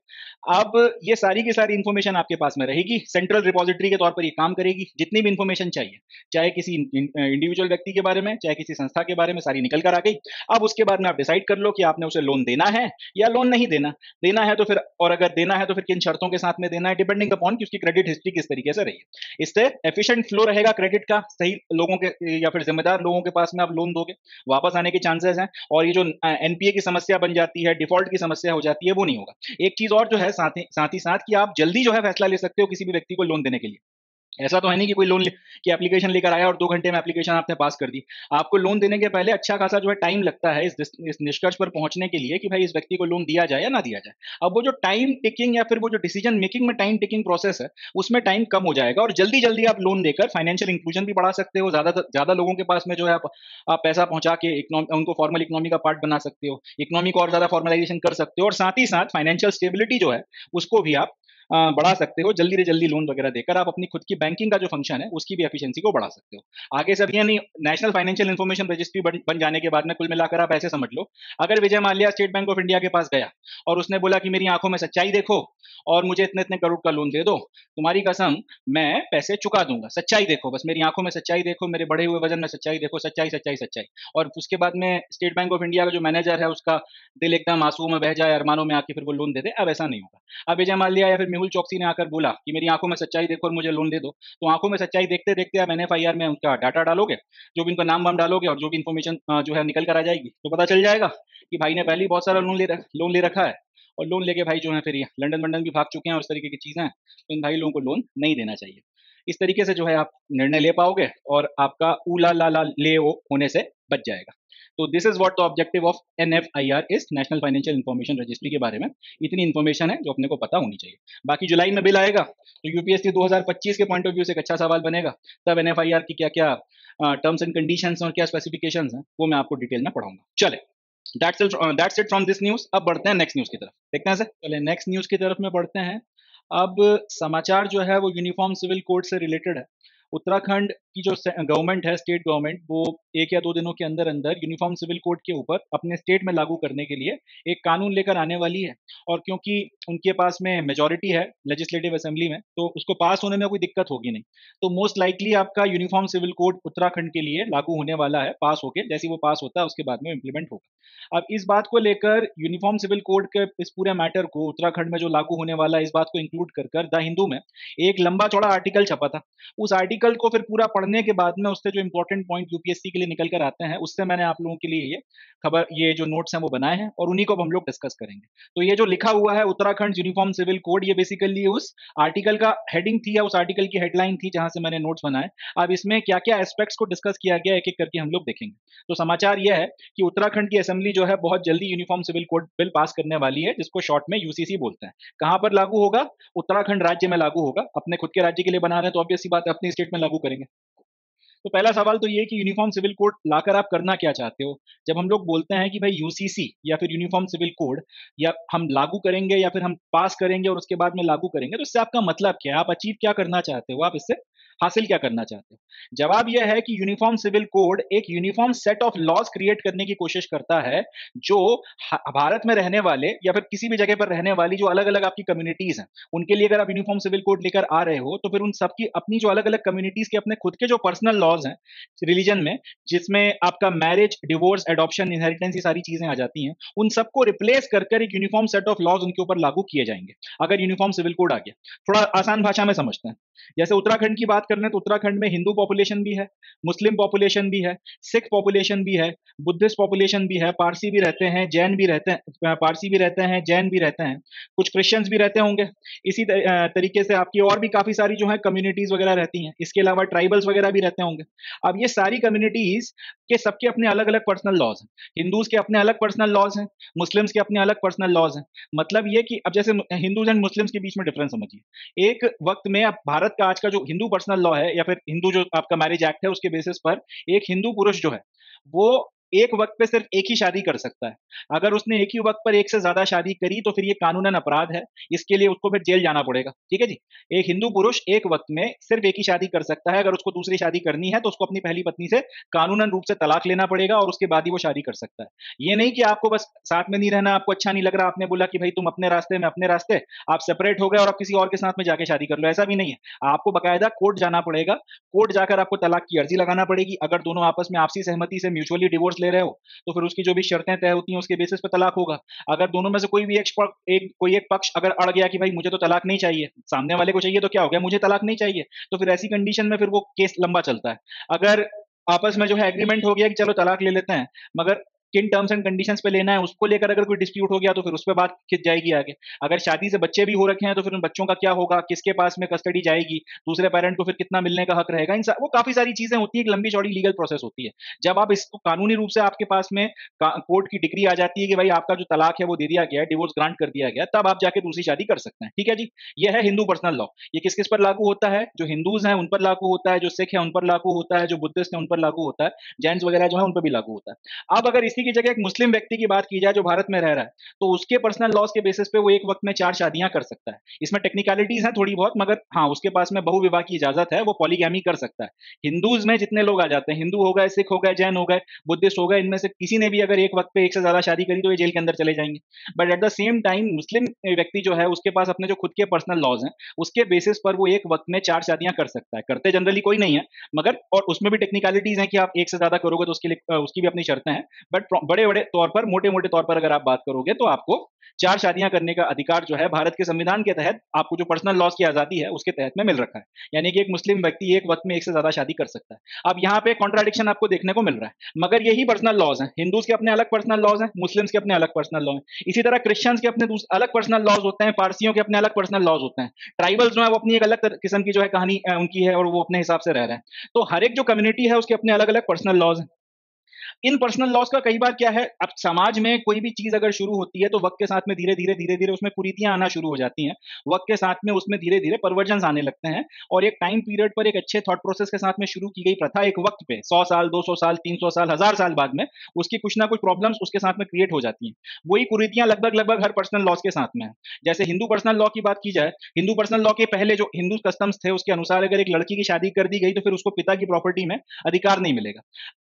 अब ये सारी की सारी इन्फॉर्मेशन आपके पास में रहेगी, सेंट्रल रिपोजिटरी के तौर पर ये काम करेगी। जितनी भी इन्फॉर्मेशन चाहिए, चाहे किसी इंडिविजुअल व्यक्ति के बारे में, चाहे किसी संस्था के बारे में, सारी निकल कर आ गई। अब उसके बाद में आप डिसाइड कर लो कि आपने उसे लोन देना है या लोन नहीं देना। देना है तो फिर, और अगर देना है तो फिर किन शर्तों के साथ में देना है, डिपेंडिंग अपॉन कि उसकी क्रेडिट हिस्ट्री किस तरीके से रही है। इससे एफिशिएंट फ्लो रहेगा क्रेडिट का, सही लोगों के या फिर जिम्मेदार लोगों के पास में आप लोन दोगे, वापस आने के चांसेस हैं। और ये जो एनपीए की समस्या बन जाती है, डिफॉल्ट की समस्या हो जाती है, वो नहीं होगा। एक चीज और जो है साथ ही साथ कि आप जल्दी जो है फैसला ले सकते हो किसी भी व्यक्ति को लोन देने के लिए। ऐसा तो है नहीं कि कोई लोन की एप्लीकेशन लेकर आया और 2 घंटे में एप्लीकेशन आपने पास कर दी। आपको लोन देने के पहले अच्छा खासा जो है टाइम लगता है इस निष्कर्ष पर पहुंचने के लिए कि भाई इस व्यक्ति को लोन दिया जाए या ना दिया जाए। अब वो जो टाइम टिकिंग या फिर वो जो डिसीजन मेकिंग में टाइम टिकिंग प्रोसेस है, उसमें टाइम कम हो जाएगा और जल्दी जल्दी आप लोन देकर फाइनेंशियल इंक्लूजन भी बढ़ा सकते हो। ज्यादा लोगों के पास में जो है आप पैसा पहुंचा के उनको फॉर्मल इकोनॉमी का पार्ट बना सकते हो, इकोनॉमी को और ज्यादा फॉर्मलाइजेशन कर सकते हो, और साथ ही साथ फाइनेंशियल स्टेबिलिटी जो है उसको भी आप बढ़ा सकते हो। जल्दी से जल्दी लोन वगैरह देकर आप अपनी खुद की बैंकिंग का जो फंक्शन है उसकी भी एफिशिएंसी को बढ़ा सकते हो। आगे सब ये नहीं, नेशनल फाइनेंशियल इन्फॉर्मेशन रजिस्ट्री बन जाने के बाद में कुल मिलाकर आप ऐसे समझ लो, अगर Vijay Mallya State Bank of India के पास गया और उसने बोला कि मेरी आंखों में सच्चाई देखो और मुझे इतने इतने करोड़ का लोन दे दो, तुम्हारी कसम मैं पैसे चुका दूंगा, सच्चाई देखो, बस मेरी आंखों में सच्चाई देखो, मेरे बढ़े हुए वजन में सच्चाई देखो, सच्चाई सच्चाई सच्चाई। और उसके बाद में स्टेट बैंक ऑफ इंडिया का जो मैनेजर है उसका दिल एकदम आंसुओं में बह जाए, अरमानों में आके फिर वो लोन दे दे। अब ऐसा नहीं होगा। अब विजय माल्या या फिर मेहुल चौकसी ने आकर बोला कि मेरी आंखों में सच्चाई देखो और मुझे लोन दे दो, तो आंखों में सच्चाई देखते देखते आप एनएफआईआर में उनका डाटा डालोगे, जो भी उनका नाम वाम डालोगे और जो भी इन्फॉर्मेशन जो है निकल कर आ जाएगी, तो पता चल जाएगा कि भाई ने पहले ही बहुत सारा लोन ले रखा है, और लोन लेके भाई जो है फिर ये लंदन वंडन भी भाग चुके हैं और इस तरीके की चीजें हैं, तो इन भाई लोगों को लोन नहीं देना चाहिए। इस तरीके से जो है आप निर्णय ले पाओगे और आपका ऊला ला ला ले ओ होने से बच जाएगा। तो this is what the objective of NFIR is, national financial information registry के बारे में इतनी इन्फॉर्मेशन है जो अपने को पता होनी चाहिए। बाकी जुलाई में बिल आएगा तो यूपीएससी 2025 के पॉइंट ऑफ व्यू से एक अच्छा सवाल बनेगा, तब एनएफआईआर की क्या क्या टर्म्स एंड कंडीशंस और क्या स्पेसिफिकेशंस हैं वो मैं आपको डिटेल में पढ़ाऊंगा। चले, that's it from this news. अब बढ़ते हैं नेक्स्ट न्यूज की तरफ, देखते हैं सर। चले नेक्स्ट न्यूज की तरफ में बढ़ते हैं। अब समाचार जो है वो यूनिफॉर्म सिविल कोड से रिलेटेड है। उत्तराखंड की जो गवर्नमेंट है, स्टेट गवर्नमेंट, वो 1 या 2 दिनों के अंदर अंदर यूनिफॉर्म सिविल कोड के ऊपर अपने स्टेट में लागू करने के लिए एक कानून लेकर आने वाली है। और क्योंकि उनके पास में मेजोरिटी है लेजिस्लेटिव असेंबली में, तो उसको पास होने में कोई दिक्कत होगी नहीं। तो मोस्ट लाइकली आपका यूनिफॉर्म सिविल कोड उत्तराखंड के लिए लागू होने वाला है, पास होके। जैसे वो पास होता है उसके बाद में इम्प्लीमेंट होगा। अब इस बात को लेकर यूनिफॉर्म सिविल कोड के इस पूरे मैटर को उत्तराखंड में जो लागू होने वाला है, इस बात को इंक्लूड कर द हिंदू में एक लंबा चौड़ा आर्टिकल छपा था। उस आर्टिकल को फिर पूरा पढ़ने के बाद में उससे जो इंपॉर्टेंट पॉइंट यूपीएससी के लिए निकल कर आते हैं, उससे मैंने आप लोगों के लिए ये खबर, ये जो नोट्स हैं वो बनाए हैं और उन्हीं को हम लोग डिस्कस करेंगे। तो ये जो लिखा हुआ है उत्तराखंड यूनिफॉर्म सिविल कोड, ये बेसिकली उस आर्टिकल का हेडिंग थी या उस आर्टिकल की हेडलाइन थी जहां से मैंने नोट्स बनाए। अब इसमें क्या क्या एस्पेक्ट्स को डिस्कस किया गया एक एक करके हम लोग देखेंगे। तो समाचार यह है कि उत्तराखंड की असेंबली जो है बहुत जल्दी uniform civil code bill pass करने वाली है, जिसको शॉर्ट में यूसीसी बोलते हैं। कहां पर लागू होगा? उत्तराखंड राज्य में लागू होगा। अपने खुद के राज्य के लिए बना रहे हैं तो ऑब्वियस सी बात है अपनी स्टेट में लागू करेंगे। तो पहला सवाल तो ये है कि यूनिफॉर्म सिविल कोड लाकर आप करना क्या चाहते हो? जब हम लोग बोलते हैं कि भाई यूसीसी या फिर यूनिफॉर्म सिविल कोड या हम लागू करेंगे या फिर हम पास करेंगे और उसके बाद में लागू करेंगे, तो इससे आपका मतलब क्या है? आप अचीव क्या करना चाहते हो? आप इससे हासिल क्या करना चाहते हो? जवाब यह है कि यूनिफॉर्म सिविल कोड एक uniform set of laws create करने की कोशिश करता है, जो भारत में रहने वाले या फिर किसी भी जगह पर रहने वाली जो अलग अलग आपकी कम्युनिटीज हैं, उनके लिए अगर आप यूनिफॉर्म सिविल कोड लेकर आ रहे हो तो फिर उन सबकी अपनी जो अलग अलग कम्युनिटीज के अपने खुद के जो पर्सनल लॉज हैं रिलीजन में, जिसमें आपका मैरिज, डिवोर्स, एडॉप्शन, इनहेरिटेंस, ये सारी चीजें आ जाती हैं, उन सबको रिप्लेस कर कर एक यूनिफॉर्म सेट ऑफ लॉज उनके ऊपर लागू किए जाएंगे अगर यूनिफॉर्म सिविल कोड आ गया। थोड़ा आसान भाषा में समझते हैं। जैसे उत्तराखंड की बात करने तो उत्तराखंड में हिंदू पॉपुलेशन भी है, मुस्लिम पॉपुलेशन भी है, सिख पॉपुलेशन भी है, बुद्धिस्ट पॉपुलेशन भी है, पारसी भी रहते हैं, जैन भी रहते हैं, पारसी भी रहते हैं, जैन भी रहते हैं, कुछ क्रिश्चियंस भी रहते होंगे। इसी तरीके से आपकी और भी काफी सारी जो है कम्युनिटीज वगैरह रहती हैं। इसके अलावा ट्राइबल्स वगैरह भी रहते होंगे। अब ये सारी कम्युनिटीज के सबके अपने अलग अलग पर्सनल लॉज हैं। हिंदूज के अपने अलग पर्सनल लॉज हैं, मुस्लिम्स के अपने अलग पर्सनल लॉज हैं। मतलब ये कि अब जैसे हिंदूज एंड मुस्लिम्स के बीच में डिफरेंस समझिए। एक वक्त में अब भारत का आज का जो हिंदू पर्सनल लॉ है या फिर हिंदू जो आपका मैरिज एक्ट है, उसके बेसिस पर एक हिंदू पुरुष जो है वो एक वक्त पे सिर्फ एक ही शादी कर सकता है। अगर उसने एक ही वक्त पर एक से ज्यादा शादी करी तो फिर ये कानूनन अपराध है, इसके लिए उसको फिर जेल जाना पड़ेगा। ठीक है जी। एक हिंदू पुरुष एक वक्त में सिर्फ एक ही शादी कर सकता है। अगर उसको दूसरी शादी करनी है तो उसको अपनी पहली पत्नी से कानूनन रूप से तलाक लेना पड़ेगा और उसके बाद ही वो शादी कर सकता है। ये नहीं कि आपको बस साथ में नहीं रहना, आपको अच्छा नहीं लग रहा, आपने बोला कि भाई तुम अपने रास्ते में अपने रास्ते, आप सेपरेट हो गए और आप किसी और के साथ में जाके शादी कर लो, ऐसा भी नहीं है। आपको बकायदा कोर्ट जाना पड़ेगा, कोर्ट जाकर आपको तलाक की अर्जी लगाना पड़ेगी। अगर दोनों आपस में आपसी सहमति से म्यूचुअली डिवोर्स ले रहे हो तो फिर उसकी जो भी शर्तें तय होती हैं उसके बेसिस पे तलाक होगा। अगर दोनों में से कोई भी कोई एक पक्ष अगर अड़ गया कि भाई मुझे तो तलाक नहीं चाहिए, सामने वाले को चाहिए तो क्या हो गया, मुझे तलाक नहीं चाहिए, तो फिर ऐसी कंडीशन में फिर वो केस लंबा चलता है। अगर आपस में जो है एग्रीमेंट हो गया कि चलो तलाक ले लेते हैं, मगर किन टर्म्स एंड कंडीशंस पे लेना है उसको लेकर अगर कोई डिस्प्यूट हो गया तो फिर उस पर बात खिंच जाएगी आगे। अगर शादी से बच्चे भी हो रखे हैं तो फिर उन बच्चों का क्या होगा, किसके पास में कस्टडी जाएगी, दूसरे पेरेंट को फिर कितना मिलने का हक रहेगा, वो काफी सारी चीजें होती है, एक लंबी चौड़ी लीगल प्रोसेस होती है। जब आप इसको कानूनी रूप से आपके पास में कोर्ट की डिग्री आ जाती है कि भाई आपका जो तलाक है वो दे दिया गया है, डिवोर्स ग्रांट कर दिया गया, तब आप जाके दूसरी शादी कर सकते हैं। ठीक है जी। ये है हिंदू पर्सनल लॉ। ये किस किस पर लागू होता है, जो हिंदूज हैं उन पर लागू होता है, जो सिख है उन पर लागू होता है, जो बुद्धिस्ट है उन पर लागू होता है, जैन्स वगैरह जो है उन पर भी लागू होता है। अब अगर इसी की जगह एक मुस्लिम व्यक्ति की बात की जाए जो भारत में रह रहा है, तो उसके पर्सनल लॉस के बेसिस पे वो एक वक्त में 4 शादियां कर सकता है। इसमें टेक्निकलिटीज हैं थोड़ी बहुत, मगर हाँ उसके पास में बहुविवाह की इजाजत है, वो पॉलीगैमी कर सकता है। हिंदूज में जितने लोग आ जाते हैं, हिंदू हो गए, सिख हो गए, जैन हो गए, बुद्धिस्ट हो गए, इनमें से किसी ने भी अगर एक वक्त पे एक से ज्यादा शादी करी तो ये जेल के अंदर चले जाएंगे। But at the same time मुस्लिम व्यक्ति जो है उसके पास अपने जो खुद के पर्सनल लॉज हैं, उसके बेसिस पर वो एक वक्त में 4 शादियां कर सकता है। करते जनरली कोई नहीं है, मगर और उसमें भी टेक्निकलिटीज हैं कि आप एक से ज्यादा करोगे तो उसके लिए उसकी भी अपनी शर्तें हैं। बट बड़े बड़े तौर पर, मोटे मोटे तौर पर अगर आप बात करोगे तो आपको 4 शादियां करने का अधिकार जो है भारत के संविधान के तहत, आपको जो पर्सनल लॉज की आजादी है उसके तहत में मिल रखा है। यानी कि एक मुस्लिम व्यक्ति एक वक्त में एक से ज्यादा शादी कर सकता है। अब यहाँ पे कॉन्ट्राडिक्शन आपको देखने को मिल रहा है, मगर यही पर्सनल लॉज हैं। हिंदूज के अपने अलग पर्सनल लॉज हैं, मुस्लिम्स के अपने अलग पर्सनल लॉ हैं। इसी तरह क्रिश्चियंस के अपने अलग पर्सनल लॉज होते हैं, पारसियों के अपने अलग पर्सनल लॉज होते हैं। ट्राइबल्स जो है वो अपनी एक अलग किस्म की जो है कहानी उनकी है और वो अपने हिसाब से रह रहे हैं। तो हर एक जो कम्युनिटी है उसके अपने अलग अलग पर्सनल लॉज हैं। इन पर्सनल लॉस का कई बार क्या है, अब समाज में कोई भी चीज अगर शुरू होती है तो वक्त के साथ में धीरे धीरे धीरे धीरे उसमें कुरीतियां आना शुरू हो जाती हैं। वक्त के साथ में उसमें धीरे धीरे परवर्जन आने लगते हैं और एक टाइम पीरियड पर एक अच्छे थॉट प्रोसेस के साथ में शुरू की गई प्रथा एक वक्त पे 100 साल 200 साल 300 साल 1000 साल बाद में उसकी कुछ ना कुछ प्रॉब्लम्स उसके साथ में क्रिएट हो जाती हैं। वही कुरीतियां लगभग लगभग हर पर्सनल लॉस के साथ में है। जैसे हिंदू पर्सनल लॉ की बात की जाए, हिंदू पर्सनल लॉ के पहले जो हिंदू कस्टम्स थे उसके अनुसार अगर एक लड़की की शादी कर दी गई तो फिर उसको पिता की प्रॉपर्टी में अधिकार नहीं मिलेगा।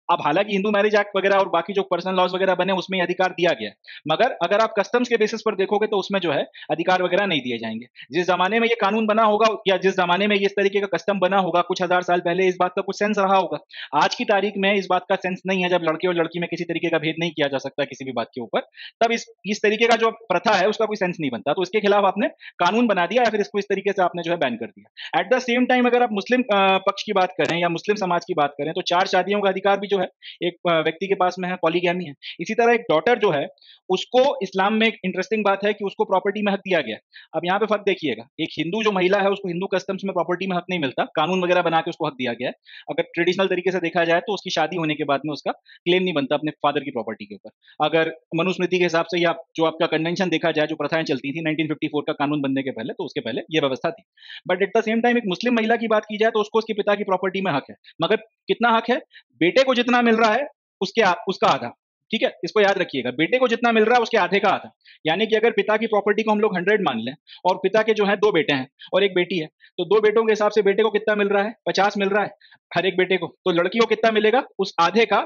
अब हालांकि हिंदू मैरिज एक्ट वगैरह और बाकी जो पर्सनल लॉज वगैरह बने उसमें ये अधिकार दिया गया है, मगर अगर आप कस्टम्स के बेसिस पर देखोगे तो उसमें जो है अधिकार वगैरह नहीं दिए जाएंगे। जिस जमाने में ये कानून बना होगा या जिस जमाने में इस तरीके का कस्टम बना होगा कुछ हजार साल पहले, इस बात का कुछ सेंस रहा होगा। आज की तारीख में इस बात का सेंस नहीं है, जब लड़के और लड़की में किसी तरीके का भेद नहीं किया जा सकता किसी भी बात के ऊपर, तब इस तरीके का जो प्रथा है उसका कोई सेंस नहीं बनता। तो इसके खिलाफ आपने कानून बना दिया या फिर इसको इस तरीके से आपने जो है बैन कर दिया। एट द सेम टाइम अगर आप मुस्लिम पक्ष की बात करें या मुस्लिम समाज की बात करें तो 4 शादियों का अधिकार भी जो है एक व्यक्ति के पास में है, पॉलीगैमी है। इसी तरह एक डॉटर जो है उसको इस्लाम में एक इंटरेस्टिंग बात है कि उसको प्रॉपर्टी में हक दिया गया। अब यहाँ पे फर्क देखिएगा, एक हिंदू जो महिला है उसको हिंदू कस्टम्स में प्रॉपर्टी में हक नहीं मिलता, कानून वगैरह बना के उसको हक दिया गया है। अगर ट्रेडिशनल तरीके से देखा जाए तो उसकी शादी होने के बाद में उसका क्लेम नहीं बनता अपने फादर की प्रॉपर्टी के ऊपर। अगर मनुस्मृति के हिसाब से या जो आपका कन्वेंशन देखा जाए, जो प्रथाएं चलती थी 1954 का कानून बनने के पहले, तो उसके पहले ये व्यवस्था थी। But at the same time एक मुस्लिम महिला की बात की जाए तो उसको उसके पिता की प्रॉपर्टी में हक है, मगर कितना हक है, बेटे को जितना मिल रहा है उसका आधा। ठीक है, इसको याद रखिएगा, बेटे को जितना मिल रहा है उसके आधे का आधा। यानी कि अगर पिता की प्रॉपर्टी को हम लोग 100 मान लें और पिता के जो है 2 बेटे हैं और एक बेटी है, तो 2 बेटों के हिसाब से बेटे को कितना मिल रहा है, 50 मिल रहा है हर एक बेटे को। तो लड़की को कितना मिलेगा, उस आधे का,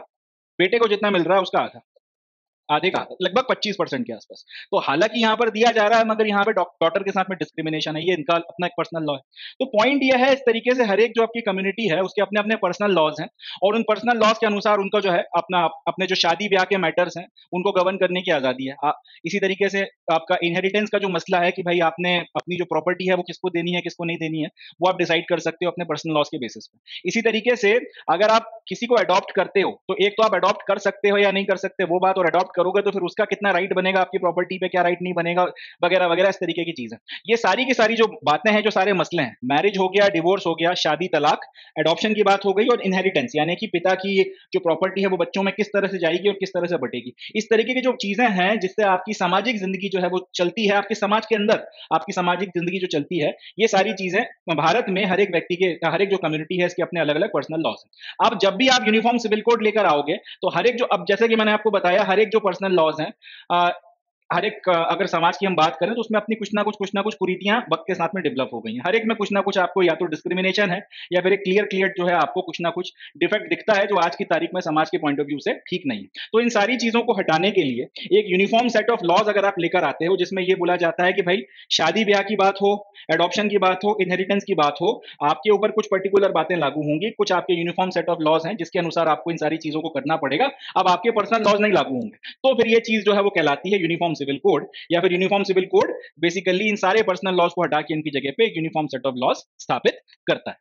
बेटे को जितना मिल रहा है उसका आधा, आधे का लगभग 25% के आसपास। तो हालांकि यहाँ पर दिया जा रहा है, मगर यहाँ पे डॉटर के साथ में डिस्क्रिमिनेशन है, ये इनका अपना एक पर्सनल लॉ है। तो पॉइंट ये है, इस तरीके से हर एक जो आपकी कम्युनिटी है उसके अपने अपने पर्सनल लॉज हैं और उन पर्सनल लॉज के अनुसार उनका जो है अपने जो शादी ब्याह के मैटर्स हैं उनको गवर्न करने की आजादी है। इसी तरीके से आपका इनहेरिटेंस का जो मसला है कि भाई आपने अपनी जो प्रॉपर्टी है वो किसको देनी है किसको नहीं देनी है, वो आप डिसाइड कर सकते हो अपने पर्सनल लॉज के बेसिस पे। इसी तरीके से अगर आप किसी को अडॉप्ट करते हो तो एक तो आप अडॉप्ट कर सकते हो या नहीं कर सकते वो बात, और अडॉप्ट करोगे तो फिर उसका कितना राइट बनेगा, आपकी प्रॉपर्टी पे क्या राइट नहीं बनेगा, वगैरह वगैरह, इस तरीके की चीजें। ये सारी की सारी जो बातें हैं, जो सारे मसले हैं, मैरिज हो गया, डिवोर्स हो गया, शादी तलाक, एडॉप्शन की बात हो गई, और इनहेरिटेंस यानी कि पिता की जो प्रॉपर्टी है वो बच्चों में किस तरह से जाएगी और किस तरह से बटेगी, इस तरीके की जो चीजें हैं जिससे आपकी सामाजिक जिंदगी जो है वो चलती है, आपके समाज के अंदर आपकी सामाजिक जिंदगी जो चलती है, ये सारी चीजें भारत में हर एक व्यक्ति के, हर एक जो कम्युनिटी है, इसके अपने अलग अलग पर्सनल लॉज हैं। अब जब भी आप यूनिफॉर्म सिविल कोड लेकर आओगे तो हर एक जो, अब जैसे कि मैंने आपको बताया, हर एक जो पर्सनल लॉज हैं, हर एक अगर समाज की हम बात करें तो उसमें अपनी कुछ ना कुछ कुरीतियां वक्त के साथ में डेवलप हो गई हैं। हर एक में कुछ ना कुछ आपको या तो डिस्क्रिमिनेशन है, या फिर एक क्लियर जो है आपको कुछ ना कुछ डिफेक्ट दिखता है जो आज की तारीख में समाज के पॉइंट ऑफ व्यू से ठीक नहीं है। तो इन सारी चीजों को हटाने के लिए एक यूनिफॉर्म सेट ऑफ लॉज अगर आप लेकर आते हो, जिसमें यह बोला जाता है कि भाई शादी ब्याह की बात हो, एडॉप्शन की बात हो, इनहेरिटेंस की बात हो, आपके ऊपर कुछ पर्टिकुलर बातें लागू होंगी, कुछ आपके यूनिफॉर्म सेट ऑफ लॉज हैं जिसके अनुसार आपको इन सारी चीजों को करना पड़ेगा। अब आपके पर्सनल लॉज नहीं लागू होंगे, तो फिर ये चीज जो है वो कहलाती है यूनिफॉर्म सिविल कोड, या फिर यूनिफॉर्म सिविल कोड बेसिकली इन सारे पर्सनल लॉज को हटा के इनकी जगह पे एक यूनिफॉर्म सेट ऑफ लॉज स्थापित करता है।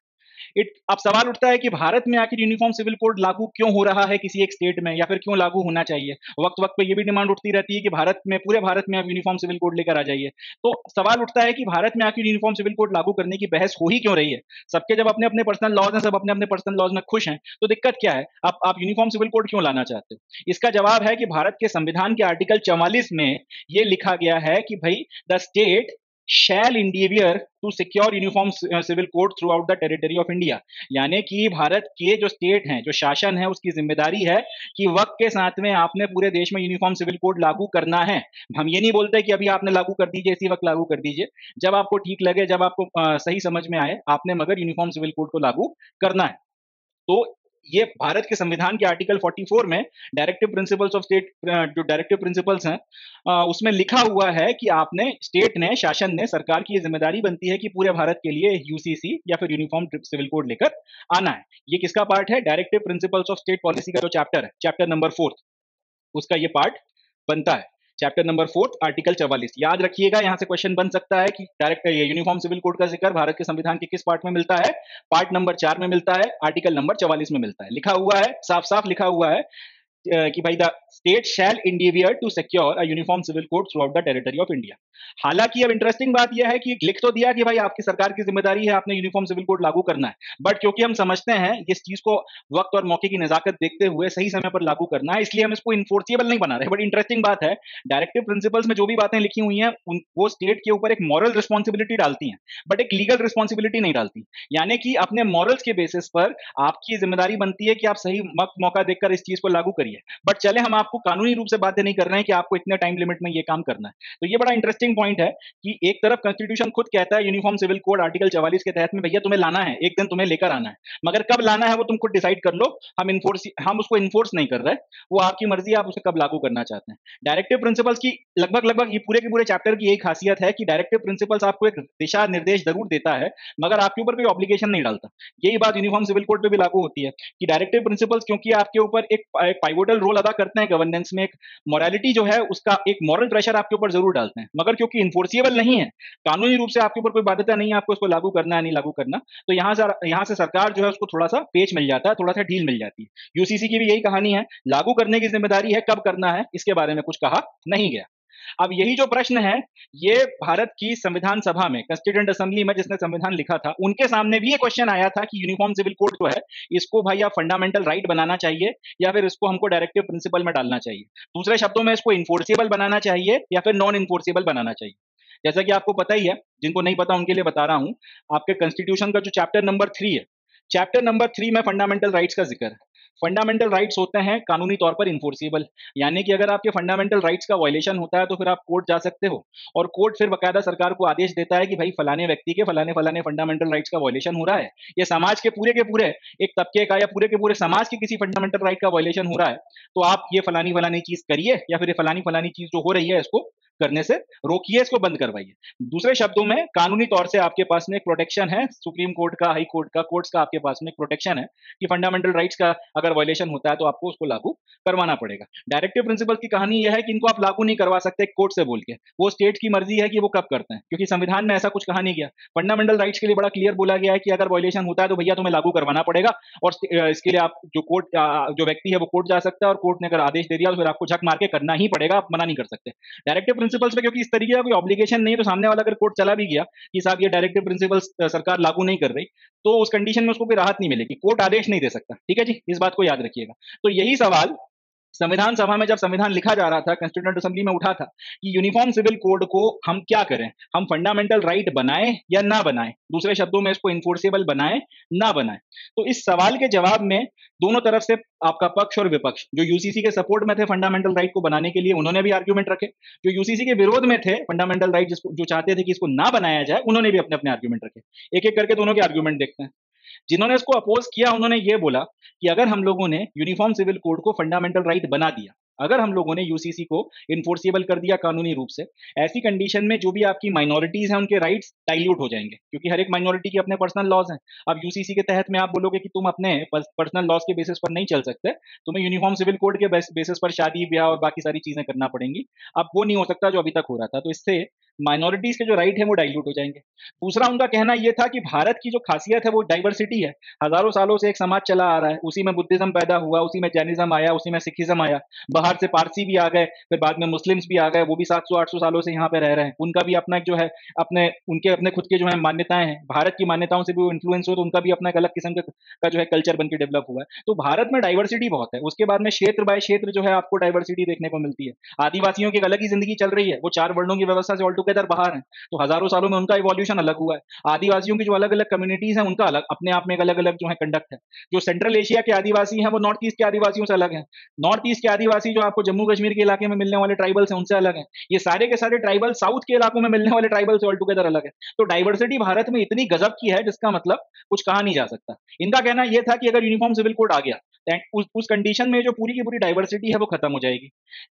अब सवाल उठता है कि भारत में आखिर यूनिफॉर्म सिविल कोड लागू क्यों हो रहा है किसी एक स्टेट में, या फिर क्यों लागू होना चाहिए। वक्त वक्त पे ये भी डिमांड उठती रहती है कि भारत में, पूरे भारत में आप यूनिफॉर्म सिविल कोड लेकर आ जाइए। तो सवाल उठता है कि भारत में आखिर यूनिफॉर्म सिविल कोड लागू करने की बहस हो ही क्यों रही है। सबके जब अपने अपने पर्सनल लॉज हैं, सब अपने अपने पर्सनल लॉज में खुश हैं, तो दिक्कत क्या है, आप यूनिफॉर्म सिविल कोड क्यों लाना चाहते हो। इसका जवाब है कि भारत के संविधान के आर्टिकल 44 में यह लिखा गया है कि भाई the state shall endeavour to secure uniform civil code throughout the territory of India. यानी कि भारत के जो स्टेट हैं, जो शासन है, उसकी जिम्मेदारी है कि वक्त के साथ में आपने पूरे देश में यूनिफॉर्म सिविल कोड लागू करना है। हम ये नहीं बोलते कि अभी आपने लागू कर दीजिए, इसी वक्त लागू कर दीजिए, जब आपको ठीक लगे, जब आपको सही समझ में आए, आपने मगर यूनिफॉर्म सिविल कोड को लागू करना है। तो ये भारत के संविधान के आर्टिकल 44 में डायरेक्टिव प्रिंसिपल्स ऑफ स्टेट, जो डायरेक्टिव प्रिंसिपल्स हैं, उसमें लिखा हुआ है कि आपने, स्टेट ने, शासन ने, सरकार की ये जिम्मेदारी बनती है कि पूरे भारत के लिए यूसीसी या फिर यूनिफॉर्म सिविल कोड लेकर आना है। ये किसका पार्ट है, directive principles of state policy का जो चैप्टर है, चैप्टर नंबर 4, उसका ये पार्ट बनता है। चैप्टर नंबर 4 आर्टिकल 44 याद रखिएगा। यहां से क्वेश्चन बन सकता है कि डायरेक्ट यूनिफॉर्म सिविल कोड का जिक्र भारत के संविधान के किस पार्ट में मिलता है। पार्ट नंबर 4 में मिलता है, आर्टिकल नंबर 44 में मिलता है। लिखा हुआ है, साफ साफ लिखा हुआ है कि भाई the state shall endeavour to secure a uniform civil code throughout the territory of India. हालांकि अब इंटरेस्टिंग बात यह है कि लिख तो दिया कि भाई आपकी सरकार की जिम्मेदारी है, आपने यूनिफॉर्म सिविल कोड लागू करना है, बट क्योंकि हम समझते हैं इस चीज को वक्त और मौके की नजाकत देखते हुए सही समय पर लागू करना है, इसलिए हम इसको इन्फोर्सिबल नहीं बना रहे। बट इंटरेस्टिंग बात है, डायरेक्टिव प्रिंसिपल्स में जो भी बातें लिखी हुई हैं वो स्टेट के ऊपर एक मॉरल रिस्पॉन्सिबिलिटी डालती हैं, बट एक लीगल रिस्पॉन्सिबिलिटी नहीं डालती। यानी कि अपने मॉरल्स के बेसिस पर आपकी जिम्मेदारी बनती है कि आप सही वक्त मौका देखकर इस चीज को लागू करिए, बट चले हम आपको कानूनी रूप से बातें नहीं कर रहे हैं कि आपको इतने टाइम लिमिट में ये काम करना है। तो ये बड़ा इंटरेस्टिंग पॉइंट है कि एक तरफ कॉन्स्टिट्यूशन खुद कहता है यूनिफॉर्म सिविल कोड आर्टिकल 44 के तहत में भैया तुम्हें लाना है, एक दिन तुम्हें लेकर आना है, मगर कब लाना है वो तुम खुद डिसाइड कर लो, हम उसको इन्फोर्स नहीं कर रहे, वो आपकी मर्जी, आप उसे कब लागू करना चाहते हैं। डायरेक्टिव प्रिंसिपल्स की लगभग ये पूरे के पूरे चैप्टर की यही खासियत है कि डायरेक्टिव प्रिंसिपल्स आपको एक दिशा निर्देश जरूर देता है, मगर आपके ऊपर कोई ऑब्लिगेशन नहीं डालता। यही बात यूनिफॉर्म सिविल कोड पे भी लागू होती है कि डायरेक्टिव प्रिंसिपल्स क्योंकि आपके ऊपर एक पाइवोटल रोल अदा करते हैं गवर्नेंस में, एक मोरालिटी जो है उसका एक मॉरल प्रेशर आपके ऊपर जरूर डालते हैं, मगर क्योंकि इन्फोर्सिबल नहीं है, कानूनी रूप से आपके ऊपर कोई बाध्यता नहीं है आपको उसको लागू करना है नहीं लागू करना, तो यहां से सरकार जो है उसको थोड़ा सा पेच मिल जाता है, थोड़ा सा ढील मिल जाती है। यूसीसी की भी यही कहानी है, लागू करने की जिम्मेदारी है, कब करना है इसके बारे में कुछ कहा नहीं गया। अब यही जो प्रश्न है, ये भारत की संविधान सभा में, कॉन्स्टिट्यूएंट असेंबली में जिसने संविधान लिखा था, उनके सामने भी ये क्वेश्चन आया था कि यूनिफॉर्म सिविल कोड जो है इसको भाई आप फंडामेंटल राइट बनाना चाहिए या फिर इसको हमको डायरेक्टिव प्रिंसिपल में डालना चाहिए। दूसरे शब्दों में इसको इन्फोर्सिबल बनाना चाहिए या फिर नॉन इन्फोर्सिबल बनाना चाहिए। जैसा कि आपको पता ही है, जिनको नहीं पता उनके लिए बता रहा हूं, आपके कॉन्स्टिट्यूशन का जो चैप्टर नंबर 3 है, चैप्टर नंबर 3 में फंडामेंटल राइट्स का जिक्र है। फंडामेंटल राइट्स होते हैं कानूनी तौर पर इन्फोर्सिबल, यानी कि अगर आपके फंडामेंटल राइट्स का वायलेशन होता है तो फिर आप कोर्ट जा सकते हो, और कोर्ट फिर बकायदा सरकार को आदेश देता है कि भाई फलाने व्यक्ति के फलाने फलाने फंडामेंटल राइट्स का वायलेशन हो रहा है, ये समाज के पूरे एक तबके का या पूरे के पूरे समाज के किसी फंडामेंटल राइट का वायलेशन हो रहा है, तो आप ये फलानी फलानी चीज करिए या फिर ये फलानी फलानी चीज जो हो रही है इसको करने से रोकिए, इसको बंद करवाइए। दूसरे शब्दों में कानूनी तौर से आपके पास में एक प्रोटेक्शन है, सुप्रीम कोर्ट का, हाई कोर्ट का, कोर्ट्स का आपके पास में एक प्रोटेक्शन है कि फंडामेंटल राइट्स का अगर वायलेशन होता है तो आपको उसको लागू करवाना पड़ेगा। डायरेक्टिव प्रिंसिपल की कहानी यह है कि इनको आप लागू नहीं करवा सकते कोर्ट से बोल के, वो स्टेट की मर्जी है कि वो कब करते हैं, क्योंकि संविधान में ऐसा कुछ कहा नहीं गया। फंडामेंटल राइट्स के लिए बड़ा क्लियर बोला गया है कि अगर वायलेशन होता है तो भैया तुम्हें लागू करवाना पड़ेगा, और इसके लिए आप जो कोर्ट जो व्यक्ति है वो कोर्ट जा सकता है, और कोर्ट ने अगर आदेश दे दिया तो फिर आपको झक मार के करना ही पड़ेगा, आप मना नहीं कर सकते। डायरेक्टिव प्रिंसिपल्स में क्योंकि इस तरीके का कोई ऑब्लिगेशन नहीं है, तो सामने वाला अगर कोर्ट चला भी गया कि साहब ये डायरेक्टिव प्रिंसिपल्स सरकार लागू नहीं कर रही, तो उस कंडीशन में उसको कोई राहत नहीं मिलेगी, कोर्ट आदेश नहीं दे सकता। ठीक है जी, इस बात को याद रखिएगा। तो यही सवाल संविधान सभा में जब संविधान लिखा जा रहा था, कॉन्स्टिट्यूएंट असेंबली में उठा था कि यूनिफॉर्म सिविल कोड को हम क्या करें, हम फंडामेंटल राइट बनाएं या ना बनाएं, दूसरे शब्दों में इसको इन्फोर्सेबल बनाएं ना बनाएं। तो इस सवाल के जवाब में दोनों तरफ से आपका पक्ष और विपक्ष, जो यूसीसी के सपोर्ट में थे फंडामेंटल राइट को बनाने के लिए, उन्होंने भी आर्ग्यूमेंट रखे, जो यूसीसी के विरोध में थे फंडामेंटल राइट जो चाहते थे कि इसको ना बनाया जाए, उन्होंने भी अपने अपने आर्ग्यूमेंट रखे। एक एक करके दोनों के आर्ग्यूमेंट देखते हैं। जिन्होंने इसको अपोज किया उन्होंने ये बोला कि अगर हम लोगों ने यूनिफॉर्म सिविल कोड को फंडामेंटल राइट बना दिया, अगर हम लोगों ने यूसीसी को इन्फोर्सिबल कर दिया कानूनी रूप से, ऐसी कंडीशन में जो भी आपकी माइनॉरिटीज हैं उनके राइट्स डाइल्यूट हो जाएंगे, क्योंकि हर एक माइनॉरिटी के अपने पर्सनल लॉज हैं। अब यूसीसी के तहत में आप बोलोगे कि तुम अपने पर्सनल लॉज के बेसिस पर नहीं चल सकते, तुम्हें यूनिफॉर्म सिविल कोड के बेसिस पर शादी ब्याह और बाकी सारी चीजें करना पड़ेंगी। अब वो नहीं हो सकता जो अभी तक हो रहा था, तो इससे माइनॉरिटीज के जो राइट है वो डाइल्यूट हो जाएंगे। दूसरा उनका कहना यह था कि भारत की जो खासियत है वो डाइवर्सिटी है, हजारों सालों से एक समाज चला आ रहा है, उसी में बुद्धिज्म पैदा हुआ, उसी में जैनिज्म आया, उसी में सिखिज्म आया, बाहर से पारसी भी आ गए, फिर बाद में मुस्लिम्स भी आ गए, वो भी 700-800 सालों से यहाँ पे रह रहे हैं, उनका भी अपना जो है अपने उनके अपने खुद के जो है मान्यताएं हैं, भारत की मान्यताओं से भी वो इन्फ्लुएंस हुए, तो उनका भी अपना एक अलग किस्म का जो है कल्चर बन के डेवलप हुआ है। तो भारत में डाइवर्सिटी बहुत है। उसके बाद में क्षेत्र बाय क्षेत्र जो है आपको डाइवर्सिटी देखने को मिलती है। आदिवासियों की एक अलग ही जिंदगी चल रही है, वो 4 वर्णों की व्यवस्था से ऑल टुगेदर बाहर है, तो हजारों सालों में उनका इवोल्यूशन अलग हुआ है। आदिवासियों की जो अलग अलग कम्युनिटीज हैं उनका अलग अपने आप में एक अलग अलग जो है कंडक्ट है। जो सेंट्रल एशिया के आदिवासी हैं वो नॉर्थ ईस्ट के आदिवासियों से अलग है, नॉर्थ ईस्ट के आदिवासी जो आपको जम्मू कश्मीर के इलाके में मिलने वाले ट्राइबल्स हैं उनसे अलग है, ये सारे के सारे ट्राइबल साउथ के इलाकों में मिलने वाले ट्राइबल से ऑल टुगेदर अलग है। तो डाइवर्सिटी भारत में इतनी गजब की है जिसका मतलब कुछ कहा नहीं जा सकता। इनका कहना यह था कि अगर यूनिफॉर्म सिविल कोड आ गया उस कंडीशन में जो पूरी की पूरी डाइवर्सिटी है वो खत्म हो जाएगी।